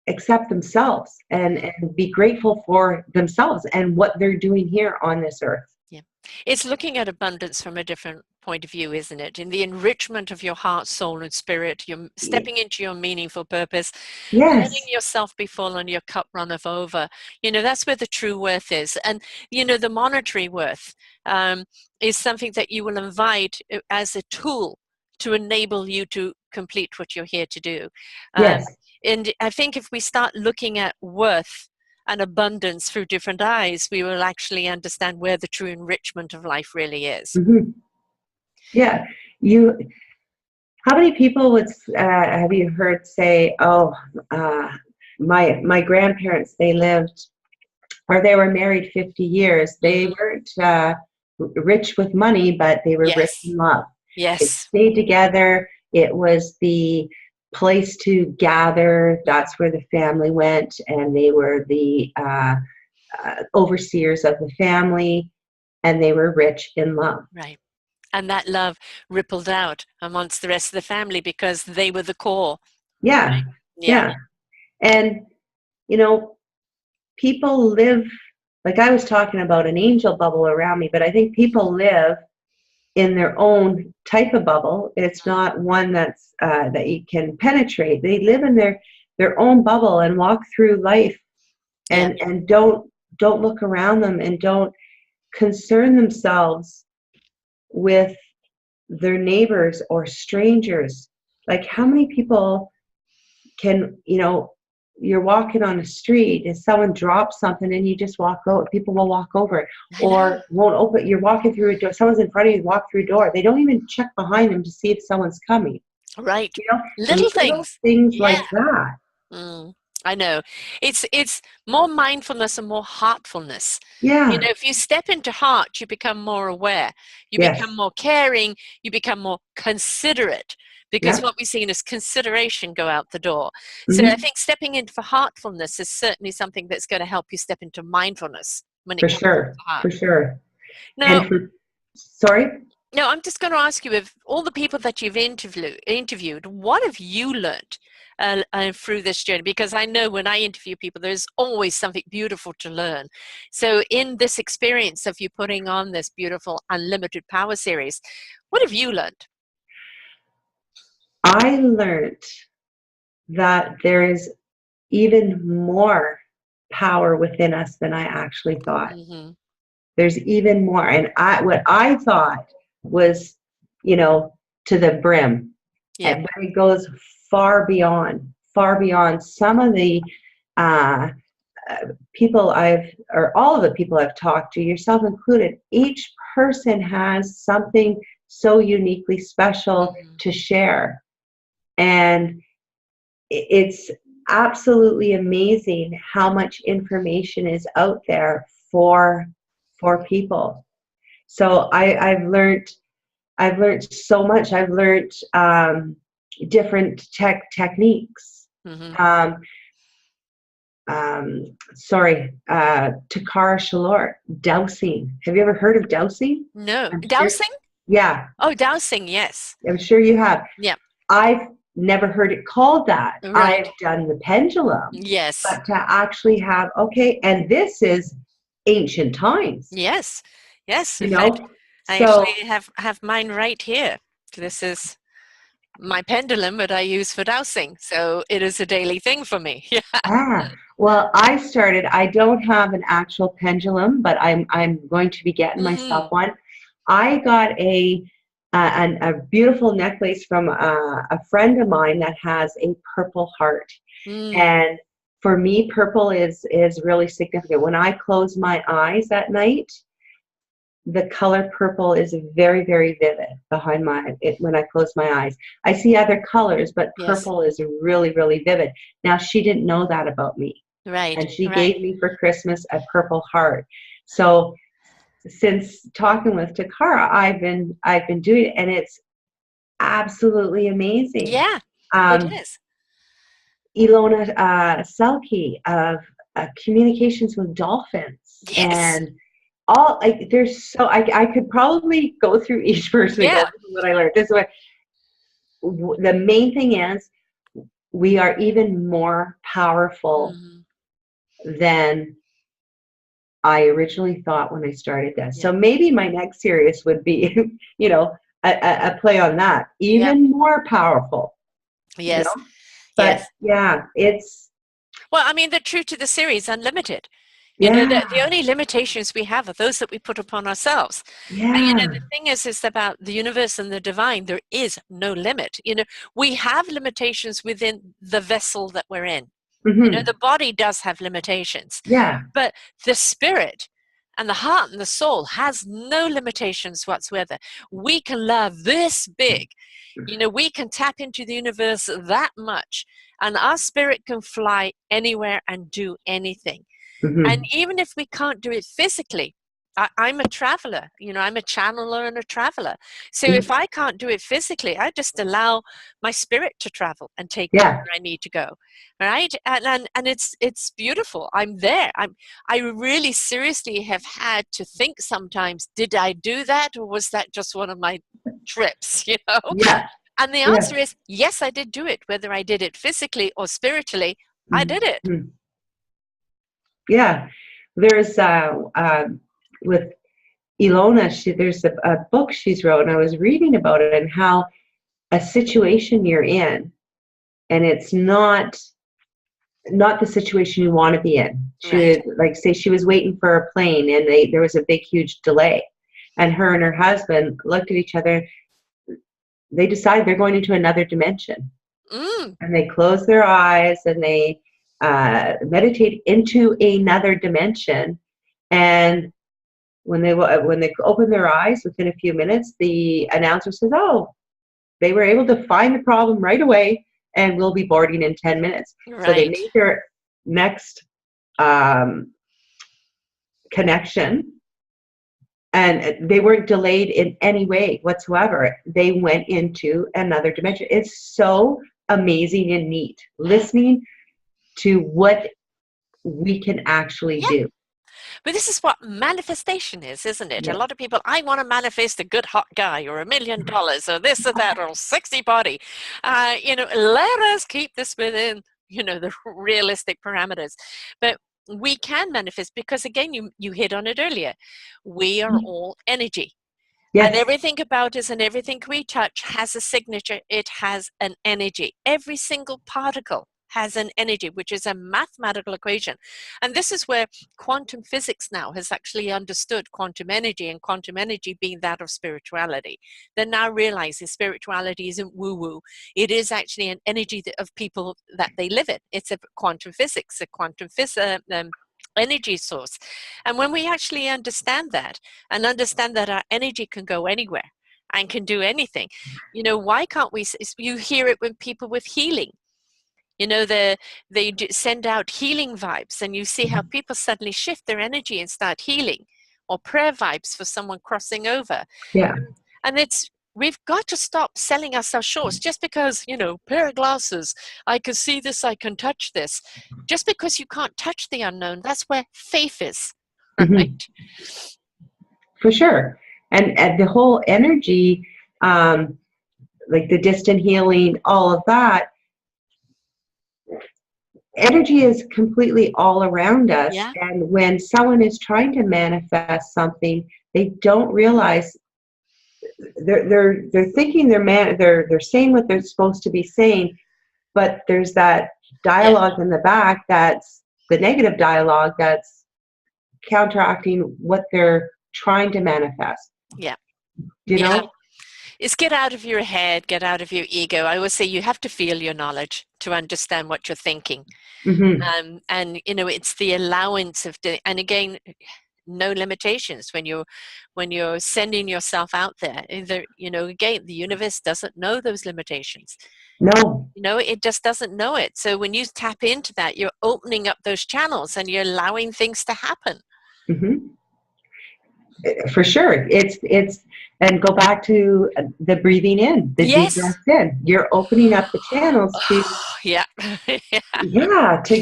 accept themselves, and be grateful for themselves and what they're doing here on this earth. Yeah. It's looking at abundance from a different point of view, isn't it? In the enrichment of your heart, soul, and spirit, you're stepping into your meaningful purpose, letting Yes, yourself be full and your cup runneth over. That's where the true worth is. And, the monetary worth is something that you will invite as a tool to enable you to complete what you're here to do. Um, yes. and I think if we start looking at worth and abundance through different eyes, we will actually understand where the true enrichment of life really is. Hmm. Yeah. You. How many people have you heard say, "Oh, my grandparents, they lived, or they were married 50 years. They Mhm. weren't rich with money, but they were rich Yes, in love. They yes, stayed together. It was the place to gather. That's where the family went, and they were the overseers of the family, and they were rich in love." right. And that love rippled out amongst the rest of the family because they were the core, Yeah, right? Yeah, yeah. And, you know, people live, like I was talking about an angel bubble around me, but I think people live in their own type of bubble. It's not one that you can penetrate. They live in their own bubble and walk through life, yeah, and don't look around them, and don't concern themselves with their neighbors or strangers. Like, how many people can, you're walking on a street and someone drops something and you just walk over, people will walk over it, I know. or won't open. You're walking through a door, someone's in front of you, walk through a door, they don't even check behind them to see if someone's coming, Right. you know Little little things. things Yeah. like that. Mm, I know. It's more mindfulness and more heartfulness. Yeah. If you step into heart, you become more aware, you become Yes. more caring, you become more considerate, because Yeah. what we've seen is consideration go out the door. So I Hmm. think stepping into for heartfulness is certainly something that's going to help you step into mindfulness when it For comes to sure, heart. for sure. Now, And for, sorry. No, I'm just going to ask you, if all the people that you've interviewed, what have you learned through this journey? Because I know when I interview people, there's always something beautiful to learn. So in this experience of you putting on this beautiful Unlimited Power series, what have you learned? I learned that there is even more power within us than I actually thought. Mm-hmm. There's even more. And what I thought was, to the brim. Yeah. And but it goes far beyond some of the uh, all of the people I've talked to, yourself included. Each person has something so uniquely special Mm-hmm. to share. And it's absolutely amazing how much information is out there for people. So I've learned so much. I've learned different techniques. Mm-hmm. Takara Shalor, dowsing. Have you ever heard of dowsing? No. I'm sure. Dowsing? Yeah, Oh, dowsing, yes. I'm sure you have. Yeah. I've never heard it called that. Right. I've done the pendulum, Yes. but to actually have, okay, and this is ancient times, Yes. Yes. you In fact, know? I So, actually have mine right here. This is my pendulum that I use for dowsing. So it is a daily thing for me. Yeah. well, I don't have an actual pendulum, but I'm going to be getting Mm-hmm. myself one. I got a beautiful necklace from a friend of mine that has a purple heart. Mm. And for me, purple is really significant. When I close my eyes at night, the color purple is very, very vivid behind when I close my eyes. I see other colors, but Yes. purple is really, really vivid. Now, she didn't know that about me, Right. and she Right. gave me for Christmas a purple heart. So since talking with Takara, I've been doing it, and it's absolutely amazing. Yeah, it Um, is. Ilona Selke of Communications with Dolphins, Yes. and all like there's so I could probably go through each person and go, Yeah. this is what I learned. This is what the main thing is. We are even more powerful Mm-hmm. than I originally thought when I started this. Yeah. So maybe my next series would be, a play on that. Yeah. Even more powerful, you Yes. know. But Yes. yeah, it's Well, I mean, the truth to the series, unlimited. The yeah, only limitations we have are those that we put upon ourselves. And yeah. the thing is about the universe and the divine, there is no limit. We have limitations within the vessel that we're in. Hmm. The body does have limitations, Yeah. but the spirit and the heart and the soul has no limitations whatsoever. We can love this big. We can tap into the universe that much, and our spirit can fly anywhere and do anything. And Hmm. even if we can't do it physically, I'm a traveler, I'm a channeler and a traveler. So if I can't do it physically, I just allow my spirit to travel and take me Yeah. where I need to go. Right. And it's beautiful. I'm there. I really seriously have had to think sometimes, did I do that? Or was that just one of my trips, Yeah. And the Yeah. answer is yes, I did do it. Whether I did it physically or spiritually, I did it. Mhm. Yeah. There's with Ilona, there's a book she's wrote, and I was reading about it and how a situation you're in, and it's not the situation you want to be in. She Right. would like say she was waiting for a plane, and there was a big huge delay, and her and her husband looked at each other. They decided they're going into another dimension, Mm. and they close their eyes and they meditate into another dimension. And when they open their eyes, within a few minutes, the announcer says, "Oh, they were able to find the problem right away, and we'll be boarding in 10 minutes." So they Right. made their next um, connection, and they weren't delayed in any way whatsoever. They went into another dimension. It's so amazing and neat listening to what we can actually Yeah. do. But this is what manifestation is, isn't it? A Yeah. lot of people, I want to manifest a good hot guy or $1,000,000 or this or that or sexy body. Let us keep this within, the realistic parameters. But we can manifest because, again, you hit on it earlier. We are all energy. And Yes. everything about us and everything we touch has a signature. It has an energy. Every single particle has an energy, which is a mathematical equation. And this is where quantum physics now has actually understood quantum energy, and quantum energy being that of spirituality. They're now realizing spirituality isn't woo-woo. It is actually an energy of people that they live in. It's a quantum physics, a quantum energy source. And when we actually understand that, and understand that our energy can go anywhere and can do anything, why can't we? You hear it with people with healing. They send out healing vibes, and you see how people suddenly shift their energy and start healing, or prayer vibes for someone crossing over. Yeah. And we've got to stop selling ourselves short just because, pair of glasses, I can see this, I can touch this. Just because you can't touch the unknown, that's where faith is, Hmm. right? For sure. And the whole energy, like the distant healing, all of that, energy is completely all around us. Yeah. And when someone is trying to manifest something, they don't realize they're thinking they're saying what they're supposed to be saying, but there's that Yeah. dialogue in the back, that's the negative dialogue that's counteracting what they're trying to manifest. Yeah. You know? It's get out of your head, get out of your ego. I always say you have to feel your knowledge to understand what you're thinking. Mm-hmm. And it's the allowance of and again, no limitations when you're sending yourself out there. Again, the universe doesn't know those limitations. No. It just doesn't know it. So when you tap into that, you're opening up those channels and you're allowing things to happen. Mm-hmm. For sure. It's and go back to the breathing in, the deep Yes. breath in. You're opening up the channels to Yeah. to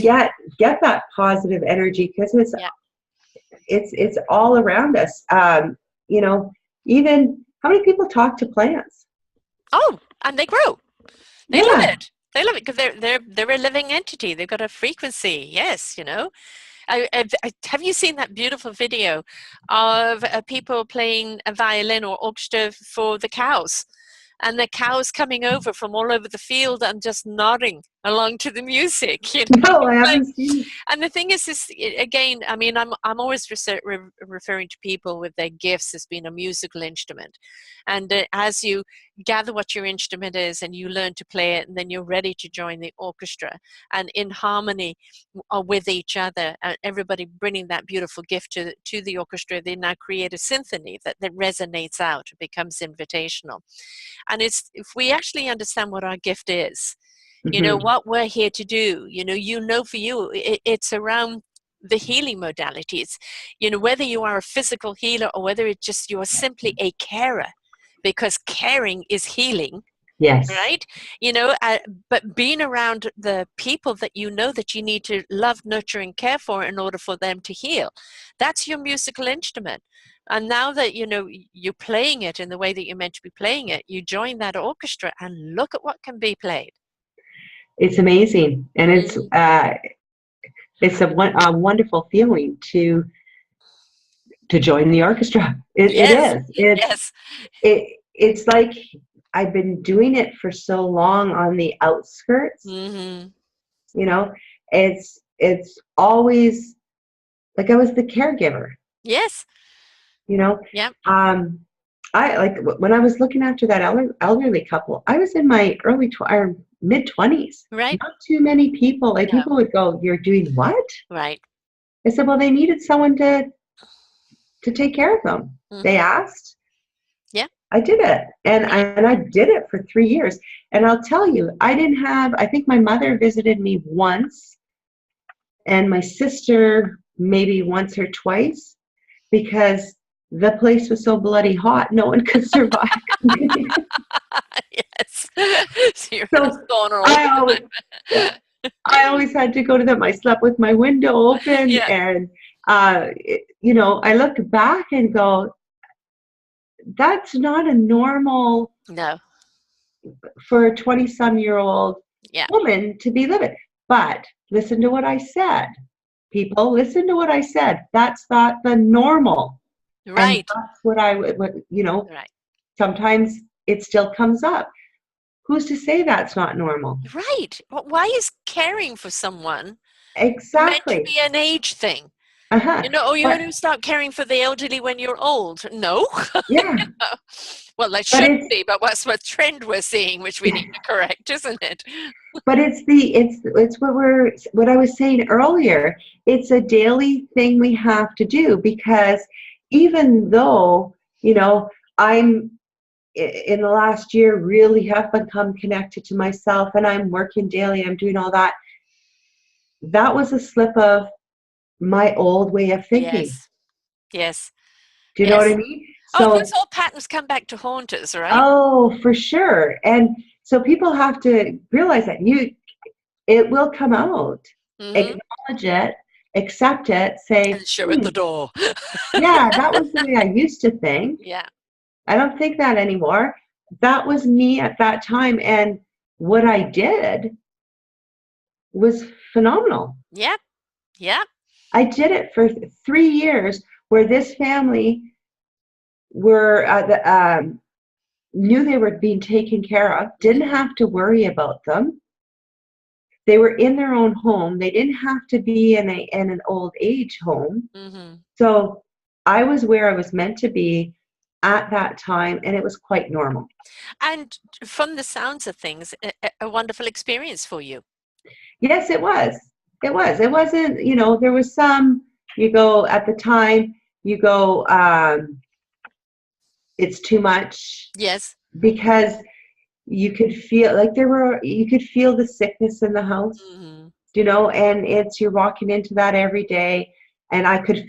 get that positive energy, because Yeah. it's all around us. Even how many people talk to plants? Oh, and they grow. They love Yeah. it. They love it because they're a living entity. They've got a frequency. Yes. Have you seen that beautiful video of people playing a violin or orchestra for the cows? And the cows coming over from all over the field and just nodding along to the music. No, I Like, haven't seen. and the thing is, again, I mean, I'm always referring to people with their gifts as being a musical instrument. And as you gather what your instrument is and you learn to play it, and then you're ready to join the orchestra, and in harmony with each other, everybody bringing that beautiful gift to the orchestra, they now create a symphony that resonates out, becomes invitational. And if we actually understand what our gift is, Mm-hmm. what we're here to do, for you, it's around the healing modalities, whether you are a physical healer or whether it's just you're simply a carer, because caring is healing. Yes. Right. But being around the people that that you need to love, nurture, and care for in order for them to heal, that's your musical instrument. And now that you're playing it in the way that you're meant to be playing it, you join that orchestra and look at what can be played. It's amazing, and Mm. it's a wonderful feeling to join the orchestra. It Yes. is. Yes. It's like I've been doing it for so long on the outskirts. Mm-hmm. You know, it's always like I was the caregiver. Yes. You know, Yep. I like when I was looking after that elderly couple, I was in my or mid-20s. Right. Not too many people. Like No. people would go, "You're doing what?" Right. I said, "Well, they needed someone to take care of them. They Mm-hmm. asked. Yeah. I did it, and Right. I did it for 3 years. And I'll tell you, I didn't have. I think my mother visited me once, and my sister maybe once or twice, because the place was so bloody hot, no one could survive. Yes. So you're in a So sauna all I the always, time. I always had to go to them. I slept with my window open, Yeah. and I look back and go, that's not a normal No. for a 20-some-year-old Yeah. woman to be living. But listen to what I said. People, listen to what I said. That's not the normal. And Right. that's what I would, Right. sometimes it still comes up. Who's to say that's not normal? Right. Why is caring for someone meant to Exactly. be an age thing? Uh-huh. Oh, you're But going to start caring for the elderly when you're old. No. yeah, Well, that but should it's be, but what's what trend we're seeing, which we need to correct, isn't it? but it's what I was saying earlier. It's a daily thing we have to do because even though, I'm in the last year really have become connected to myself and I'm working daily, I'm doing all that. That was a slip of my old way of thinking. Yes. Yes. Do you know what I Yes. mean? Oh, So, those old patterns come back to haunt us, right? oh, for sure. And so people have to realize that it will come out. Mm-hmm. Acknowledge it, accept it, say, And show it the door. yeah, that was the way I used to think. Yeah. I don't think that anymore. That was me at that time. And what I did was phenomenal. Yep. Yep. I did it for 3 years where this family were knew they were being taken care of, didn't have to worry about them. They were in their own home. They didn't have to be in an old age home. Mm-hmm. So I was where I was meant to be at that time, and it was quite normal. And from the sounds of things, a wonderful experience for you. Yes, it was. It was. It wasn't, there was some, you go at the time, you go, it's too much Yes. because you could feel like you could feel the sickness in the house, Mm-hmm. and you're walking into that every day, and I could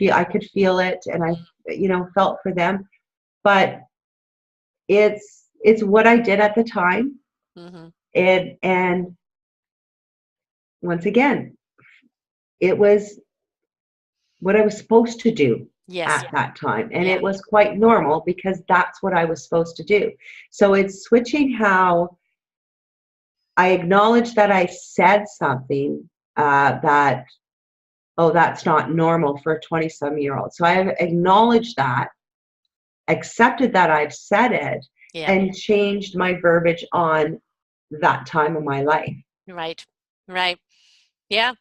feel it, and I, felt for them, but it's what I did at the time, Mm-hmm. and once again, it was what I was supposed to do Yes. at that time. And Yeah. it was quite normal because that's what I was supposed to do. So it's switching how I acknowledge that I said something that, oh, that's not normal for a 20-some-year-old. So I've acknowledged that, accepted that I've said it, Yeah. and changed my verbiage on that time of my life. Right. Right. Yeah.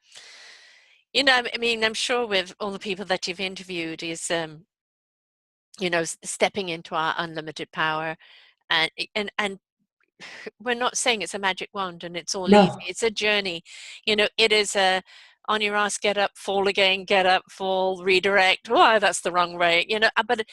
I mean, I'm sure with all the people that you've interviewed is, stepping into our unlimited power, and we're not saying it's a magic wand and it's all easy. No. It's a journey. It is a on your ass, get up, fall again, get up, fall, redirect. Oh, that's the wrong way. But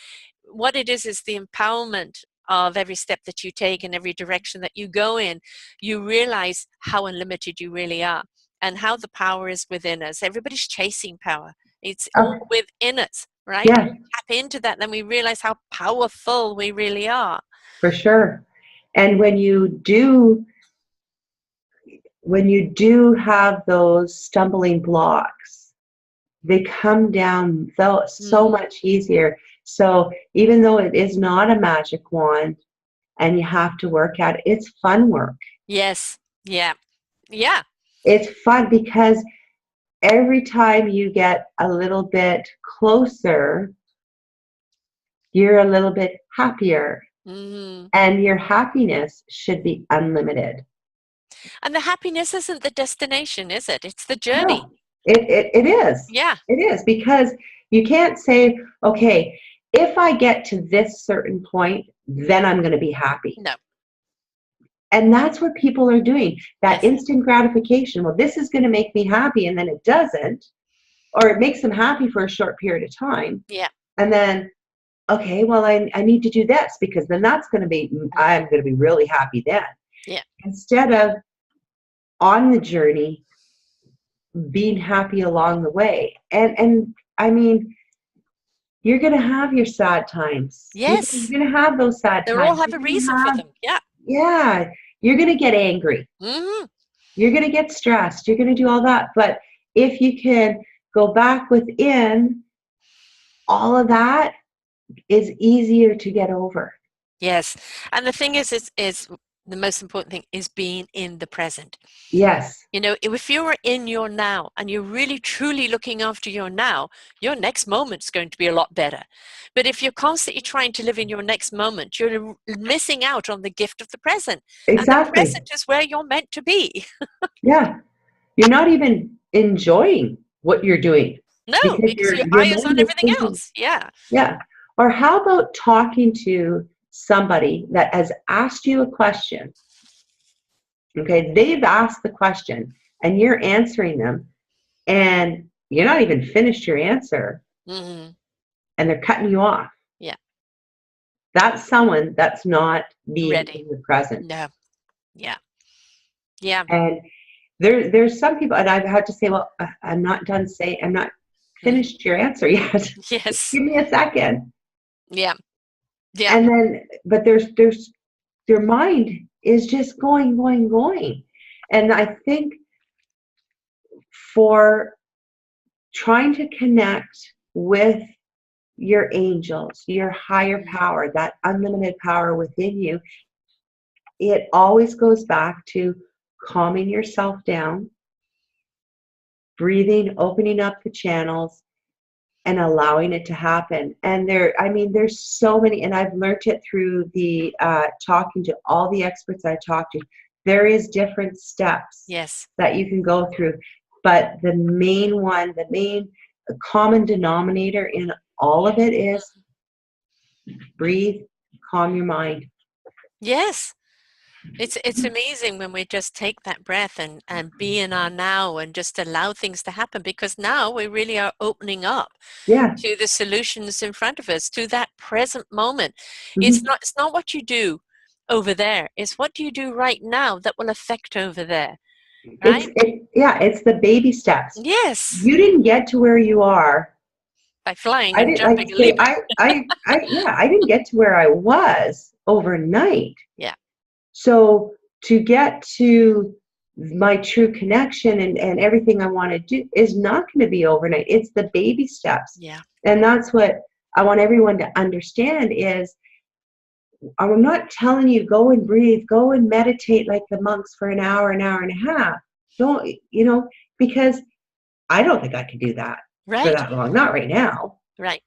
what it is the empowerment of every step that you take and every direction that you go in. You realize how unlimited you really are and how the power is within us. Everybody's chasing power. It's all Oh, within us, right? yeah, Tap into that, then we realize how powerful we really are. for sure. And when you do have those stumbling blocks, they come down so Mm. much easier. So even though it is not a magic wand and you have to work at it, it's fun work. Yes. Yeah. Yeah. It's fun because every time you get a little bit closer, you're a little bit happier. Hmm. And your happiness should be unlimited. And the happiness isn't the destination, is it? It's the journey. No, it is. Yeah. It is because you can't say, okay, if I get to this certain point, then I'm going to be happy. No. And that's what people are doing. That Yes. instant gratification. Well, this is going to make me happy, and then it doesn't, or it makes them happy for a short period of time. Yeah. And then, okay, well, I need to do this because then I'm going to be really happy then. Yeah. Instead of on the journey, being happy along the way. And I mean, you're going to have your sad times. Yes. You're going to have those sad They all times. have a reason for them. Yeah. Yeah, you're going to get angry. Hmm. You're going to get stressed. You're going to do all that. But if you can go back within all of that is easier to get over. Yes. And the thing is the most important thing is being in the present. Yes, You know, if you're in your now and you're really truly looking after your now, your next moment's going to be a lot better. But if you're constantly trying to live in your next moment, you're missing out on the gift of the present. And the exactly. present is where you're meant to be. Yeah. You're not even enjoying what you're doing No, because because your your eye is on mind is everything thinking, else. Yeah. yeah. Or how about talking to somebody that has asked you a question? Okay, they've asked the question and you're answering them, and you're not even finished your answer Hmm. and they're cutting you off. Yeah. That's someone that's not being Ready. in the present. No. Yeah. Yeah. And there's some people, and I've had to say, well, I'm not done saying, I'm not Hmm. finished your answer yet. Yes. Give me a second. Yeah. Yeah. And then, but there's their mind is just going. And I think for trying to connect with your angels, your higher power, that unlimited power within you, it always goes back to calming yourself down, breathing, opening up the channels, and allowing it to happen. And I mean, there's so many, and I've learned it through the talking to all the experts I talk to. There is different steps Yes. that you can go through, but the main one, the main common denominator in all of it is breathe, calm your mind. Yes. It's amazing when we just take that breath and be in our now and just allow things to happen, because now we really are opening up Yeah. to the solutions in front of us, to that present moment. Mhm. It's not what you do over there. It's what do you do right now that will affect over there, right? It's the baby steps. Yes. You didn't get to where you are. By flying I and didn't like jumping to and say leaping. I didn't get to where I was overnight. Yeah. So to get to my true connection and everything I want to do is not going to be overnight. It's the baby steps. Yeah. And that's what I want everyone to understand is I'm not telling you go and breathe, go and meditate like the monks for an hour and a half. Don't, because I don't think I could do that for Right. that long. Not right now. Right.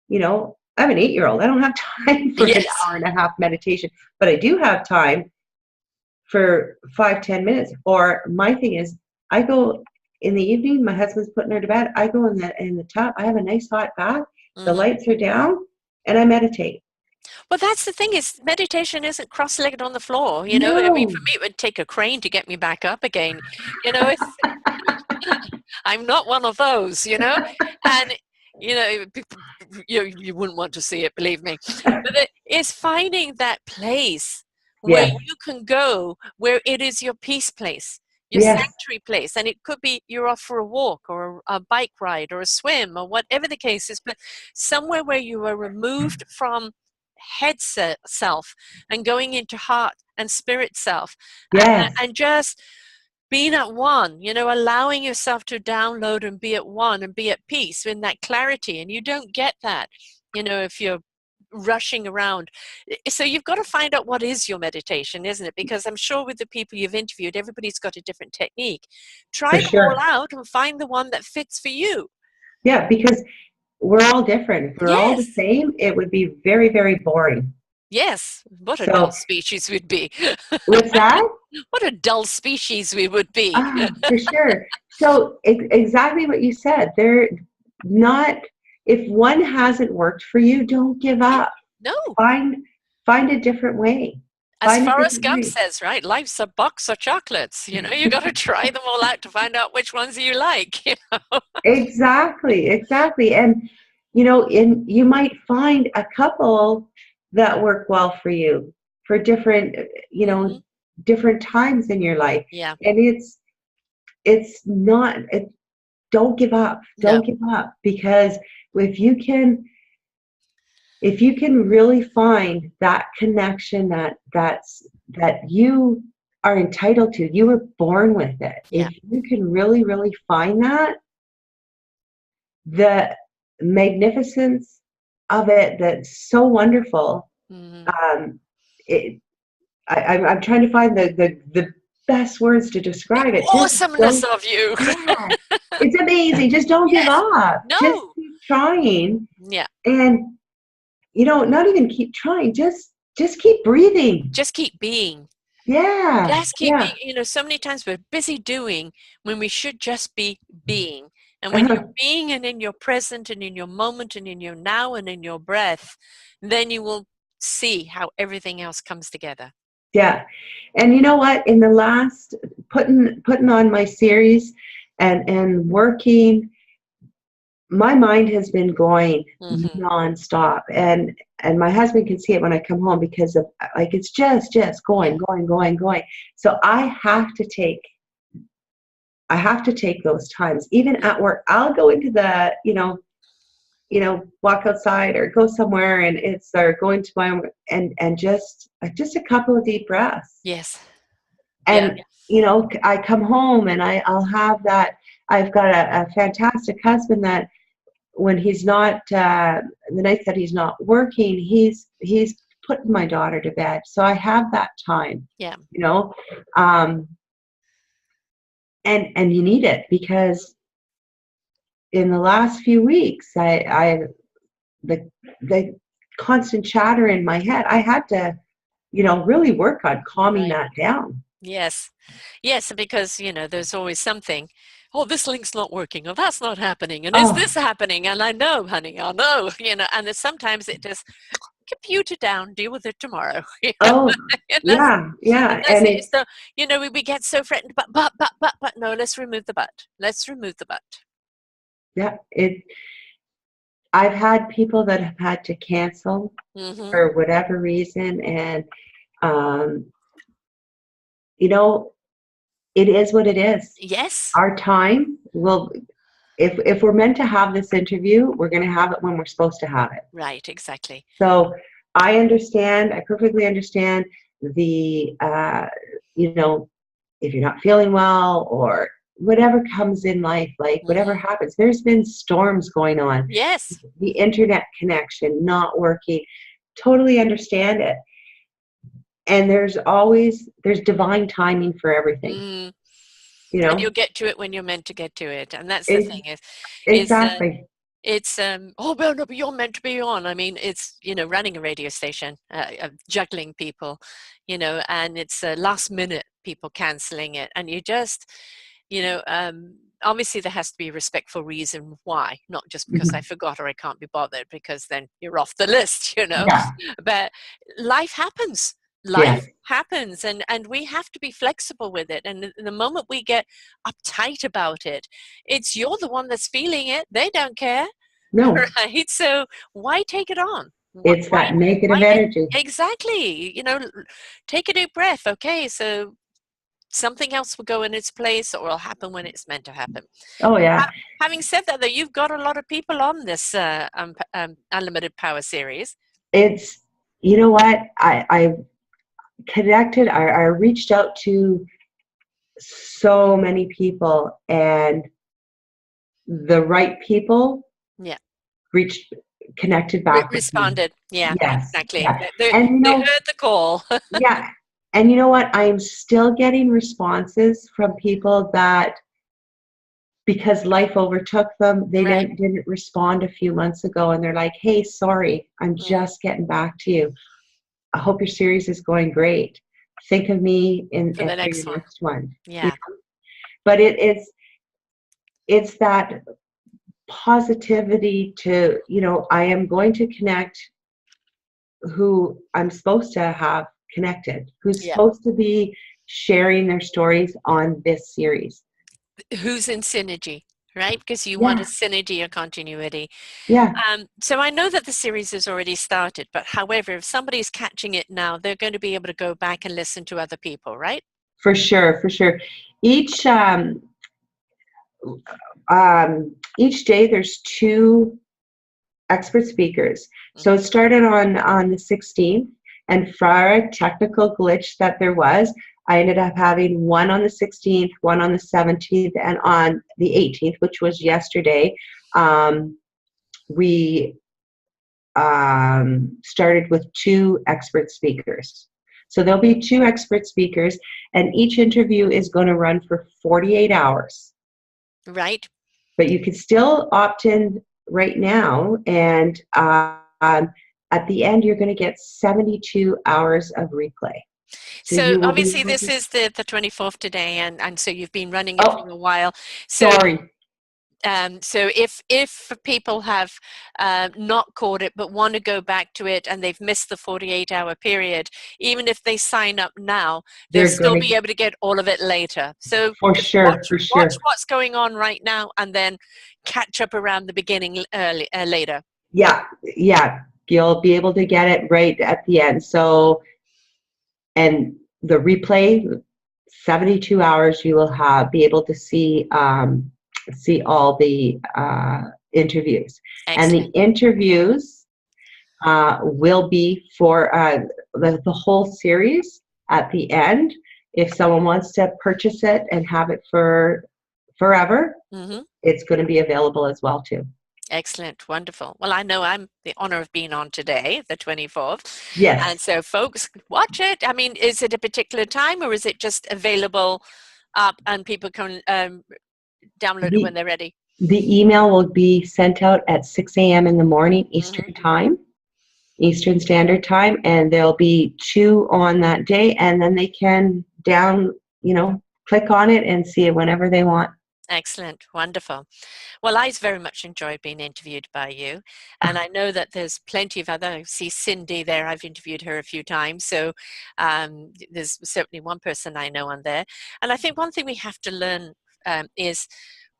I have an 8-year-old. I don't have time for an Yes. hour and a half meditation, but I do have time for 5-10 minutes. Or my thing is, I go in the evening. My husband's putting her to bed. I go in the tub. I have a nice hot bath. The Hmm. lights are down, and I meditate. Well, that's the thing, is meditation isn't cross-legged on the floor. I mean, No. for me, it would take a crane to get me back up again. It's I'm not one of those, and you wouldn't want to see it, believe me. But it is finding that place where Yes. you can go, where it is your peace place, your Yes. sanctuary place, and it could be you're off for a walk or a bike ride or a swim or whatever the case is, but somewhere where you are removed from self and going into heart and spirit self, Yes. and just being at one, allowing yourself to download and be at one and be at peace in that clarity. And you don't get that, if you're rushing around. So you've got to find out what is your meditation, isn't it? Because I'm sure with the people you've interviewed, everybody's got a different technique. For Try them all sure. out and find the one that fits for you. Yeah, because we're all different. If we're all the Yes. same, it would be very, very boring. Yes. What a dull So, species we'd be. what's that? What a dull species we would be. For sure. So, exactly what you said. They're not, if one hasn't worked for you, don't give Yeah. up. No. Find a different way. As Find a Forrest different Gump way. sa's, right? Life's a box of chocolates. You got to try them all out to find out which ones you like. Exactly, exactly. And you might find a couple that work well for you for different, Hmm. different times in your life. Yeah. And it's not don't give up. No. Don't give up, because if you can really find that connection that you are entitled to, you were born with it. Yeah. If you can really, really find that, the magnificence of it that's so wonderful. Mm-hmm. It, I'm trying to find the best words to The describe it. Just awesomeness don't, of you. yeah, it's amazing. Just don't give Yes. up. Just No. keep trying. Yeah. And, not even keep trying, just keep breathing. Just keep being. Yeah, Just keep yeah. being. So many times we're busy doing when we should just be being. And when you're Uh-huh. being and in your present and in your moment and in your now and in your breath, then you will see how everything else comes together. Yeah. And you know what? In the last putting on my series and working, my mind has been going Mm-hmm. nonstop. And my husband can see it when I come home because of like it's just Yeah. going. So I have to take those times. Even Yeah. at work, I'll go into the, walk outside or go somewhere and it's or going to my and just a couple of deep breaths. Yes. Yeah. And I come home and I'll have that. I've got a fantastic husband that when he's not the nights that he's not working, he's putting my daughter to bed. So I have that time, Yeah. um, and you need it because in the last few weeks, the constant chatter in my head, I had to, really work on calming Right. that down. Yes. Yes, because, there's always something. Oh, this link's not working, or that's not happening, and is Oh, this happening? And I know, honey, I know, and there's sometimes it just computer down, deal with it tomorrow. oh, And yeah, and yeah, that's and it. it's So, we get so threatened, but no, let's remove the but. Let's remove the but. yeah, I've had people that have had to cancel Mm-hmm. for whatever reason, and um, you know, it is what it is. Yes. Our time will, if we're meant to have this interview, we're going to have it when we're supposed to have it. Right, exactly. So I understand. I perfectly understand the, if you're not feeling well or whatever comes in life, like whatever Mm-hmm. happens. There's been storms going on. Yes. The internet connection not working. Totally understand it. And there's divine timing for everything. Mm. You And you'll know, get to it when you're meant to get to it. And that's the it, thing is exactly. it's oh well, no, but you're meant to be on. I mean, it's running a radio station, juggling people, and it's last minute people canceling it, and you just obviously there has to be a respectful reason why, not just because I Mhm. forgot or I can't be bothered, because then you're off the list. Yeah. But life happens. Yes. Life happens, and we have to be flexible with it. And the moment we get uptight about it, it's you're the one that's feeling it. They don't care. No, Right? So why take it on? it's Why that negative why get energy. exactly, take a deep breath. Okay, so something else will go in its place or will happen when it's meant to happen. Oh yeah. Having said that, though, you've got a lot of people on this Unlimited Power series. It's, you know what? I connected, I reached out to so many people and the right people Yeah. reached connected back with me. Responded. Yeah, Yes. exactly. Yeah. They, And they heard the call. yeah. And you know what? I'm still getting responses from people that because life overtook them, they Right. didn't respond a few months ago and they're like, hey, sorry, I'm Mm, just getting back to you. I hope your series is going great. Think of me for the for next your one. next one. Yeah. But it's that positivity to, I am going to connect who I'm supposed to have connected, who's Yeah. supposed to be sharing their stories on this series. Who's in synergy, right? Because you want a Yeah, synergy or continuity. yeah, So I know that the series has already started, but however, if somebody's catching it now, they're going to be able to go back and listen to other people, right? for sure, for sure. Each each day there's two expert speakers. So it Mm-hmm. started on the 16th, and for a technical glitch that there was, I ended up having one on the 16th, one on the 17th, and on the 18th, which was yesterday. Um, we started with 2 expert speakers. So there'll be 2 expert speakers, and each interview is going to run for 48 hours. Right. But you can still opt in right now, and at the end, you're going to get 72 hours of replay. So So you will be obviously able this to. is the 24th today, and so you've been running it for Oh, a while. So sorry. so if people have not caught it but want to go back to it and they've missed the 48-hour period, even if they sign up now, they'll They're still going be to, able to get all of it later. So for just sure, for watch sure. what's going on right now, and then catch up around the beginning later. Yeah, yeah. You'll be able to get it right at the end. So, and the replay, 72 hours, you will be able to see all the interviews. And the Excellent. interviews will be for the whole series at the end. If someone wants to purchase it and have it for forever, Mm-hmm. it's going to be available as well too. Excellent. Wonderful. Well, I know I'm the honor of being on today, the 24th. And Yes. so folks, watch it. I mean, is it a particular time, or is it just available up and people can download it when The they're ready? the email will be sent out at 6 a.m. in the morning Mm-hmm. Eastern time, Eastern Standard Time, and there'll be 2 on that day, and then they can click on it and see it whenever they want. Excellent. Wonderful. Well, I very much enjoyed being interviewed by you. And I know that there's plenty of other, I see Cindy there, I've interviewed her a few times. So there's certainly one person I know on there. And I think one thing we have to learn is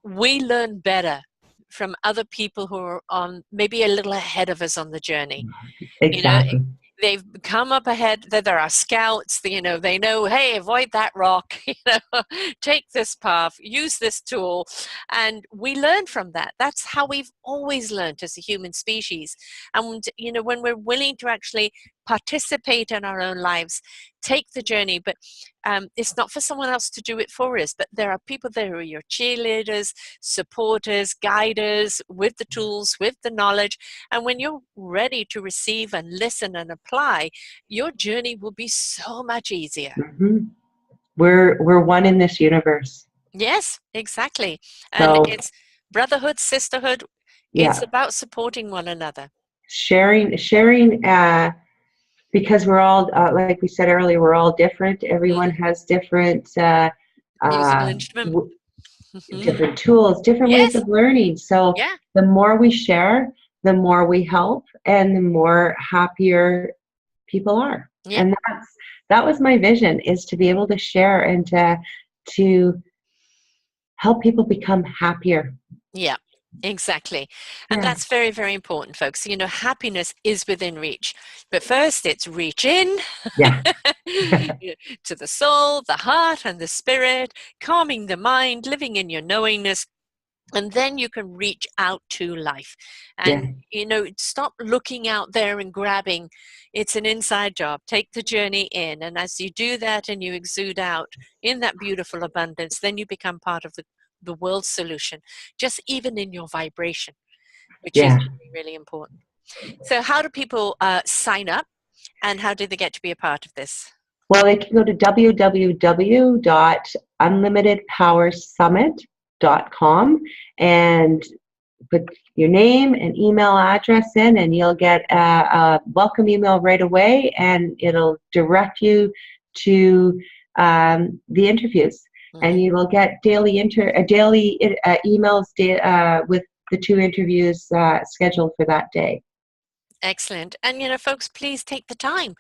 we learn better from other people who are on maybe a little ahead of us on the journey. You know, Exactly. they've come up ahead. There are scouts. They know, hey, avoid that rock. Take this path. Use this tool, and we learn from that. That's how we've always learned as a human species. And when we're willing to actually participate in our own lives, take the journey, but it's not for someone else to do it for us. But there are people there who are your cheerleaders, supporters, guiders, with the tools, with the knowledge. And when you're ready to receive and listen and apply, your journey will be so much easier. Hmm. We're one in this universe. Yes, exactly. And So it's brotherhood, sisterhood. It's yeah, about supporting one another. sharing because we're all like we said earlier, we're all different. Everyone Mhm. has different Musical uh, instrument. Mhm. different tools, different ways Yes. of learning. So Yeah. the more we share, the more we help, and the more happier people are. Yep. And that was my vision, is to be able to share and to help people become happier. Yeah, exactly. And Yeah. that's very, very important, folks. Happiness is within reach. But first, it's reach in Yeah. to the soul, the heart, and the spirit, calming the mind, living in your knowingness. And then you can reach out to life. Yeah. And, stop looking out there and grabbing. It's an inside job. Take the journey in. And as you do that and you exude out in that beautiful abundance, then you become part of the world's solution, just even in your vibration, which is Yeah. really, really important. So how do people sign up, and how do they get to be a part of this? Well, they can go to www.unlimitedpowersummit.com and put your name and email address in, and you'll get a welcome email right away, and it'll direct you to the interviews. And Mhm. you will get daily emails with the 2 interviews scheduled for that day. Excellent. And, folks, please take the time.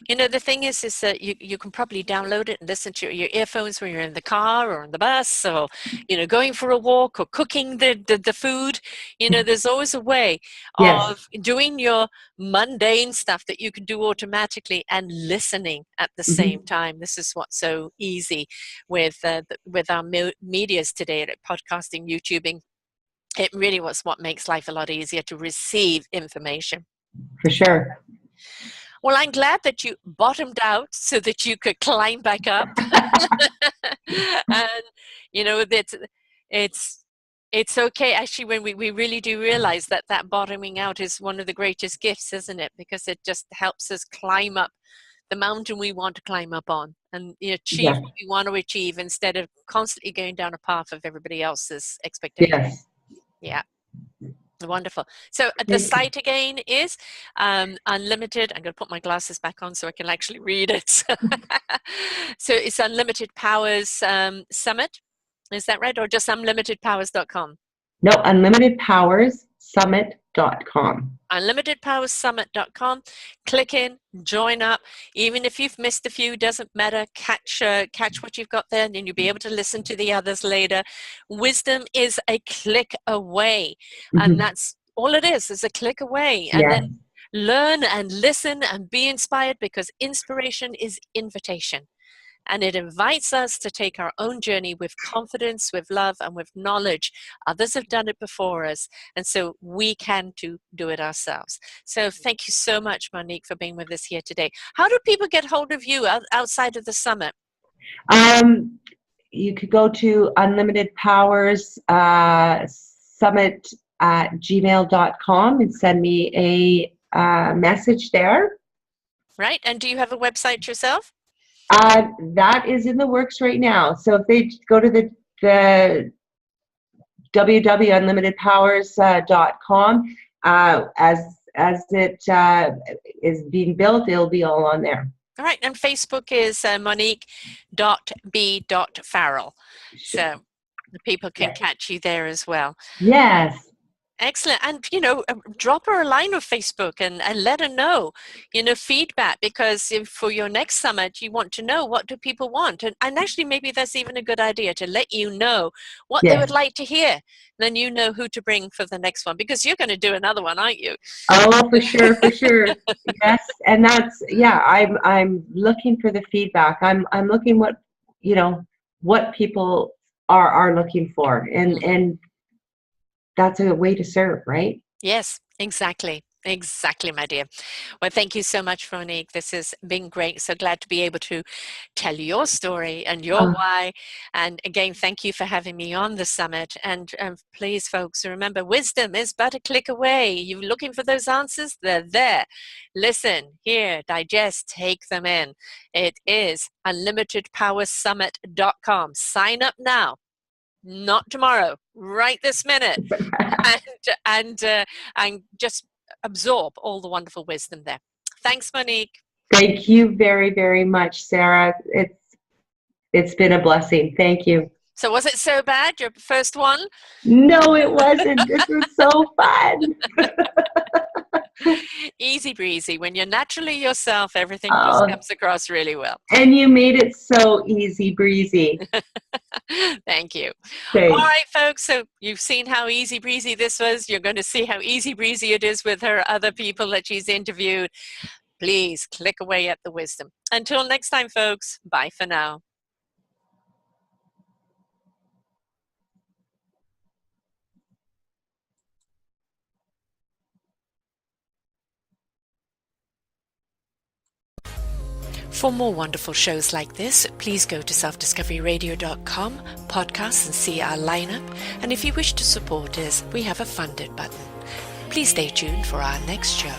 The thing is that you can probably download it and listen to your earphones when you're in the car or on the bus, or, going for a walk or cooking the food. There's always a way Yes. of doing your mundane stuff that you can do automatically and listening at the Hmm. same time. This is what's so easy with our medias today, like podcasting, YouTubing. It really was what makes life a lot easier to receive information. For sure. Well, I'm glad that you bottomed out so that you could climb back up. And that it's It's okay. Actually, when we really do realize that that bottoming out is one of the greatest gifts, isn't it? Because it just helps us climb up the mountain we want to climb up on and achieve Yes. what we want to achieve instead of constantly going down a path of everybody else's expectation. Yes. Yeah. Wonderful. So the site again is unlimited. I'm going to put my glasses back on so I can actually read it. So it's Unlimited Powers Summit. Is that right? Or just unlimitedpowers.com? No, unlimitedpowerssummit.com. Unlimitedpowersummit.com. Click in, join up. Even if you've missed a few, doesn't matter. Catch what you've got there, and then you'll be able to listen to the others later. Wisdom is a click away, and that's all it is a click away. And then learn and listen and be inspired, because inspiration is invitation. And it invites us to take our own journey with confidence, with love, and with knowledge. Others have done it before us, and so we can too do it ourselves. So thank you so much, Monique, for being with us here today. How do people get hold of you outside of the summit? You could go to Unlimited Powers Summit at gmail.com and send me a message there. Right, and do you have a website yourself? That is in the works right now. So if they go to the www.unlimitedpowers.com, as it is being built, it'll be all on there. All right, and Facebook is monique.b.farrell. So the people can catch you there as well. Yes. Excellent. And, drop her a line of Facebook and let her know, feedback, because if for your next summit, you want to know what do people want. And actually, maybe that's even a good idea to let you know what they would like to hear. Then you know who to bring for the next one, because you're going to do another one, aren't you? Oh, for sure, for sure. Yes. And that's, I'm looking for the feedback. I'm looking what people are looking for. And that's a way to serve, right? Yes, exactly. Exactly, my dear. Well, thank you so much, Monique. This has been great. So glad to be able to tell your story and your why. And again, thank you for having me on the summit. And please, folks, remember, wisdom is but a click away. You're looking for those answers? They're there. Listen, hear, digest, take them in. It is unlimitedpowersummit.com. Sign up now. Not tomorrow, right this minute, and just absorb all the wonderful wisdom there. Thanks, Monique. Thank you very, very much, Sarah. It's been a blessing. Thank you. So was it so bad, your first one? No, it wasn't. This was so fun. Easy breezy. When you're naturally yourself, everything just comes across really well. And you made it so easy breezy. Thank you. Thanks. All right, folks. So you've seen how easy breezy this was. You're going to see how easy breezy it is with her other people that she's interviewed. Please click away at the wisdom. Until next time, folks. Bye for now. For more wonderful shows like this, please go to selfdiscoveryradio.com, podcasts, and see our lineup. And if you wish to support us, we have a funded button. Please stay tuned for our next show.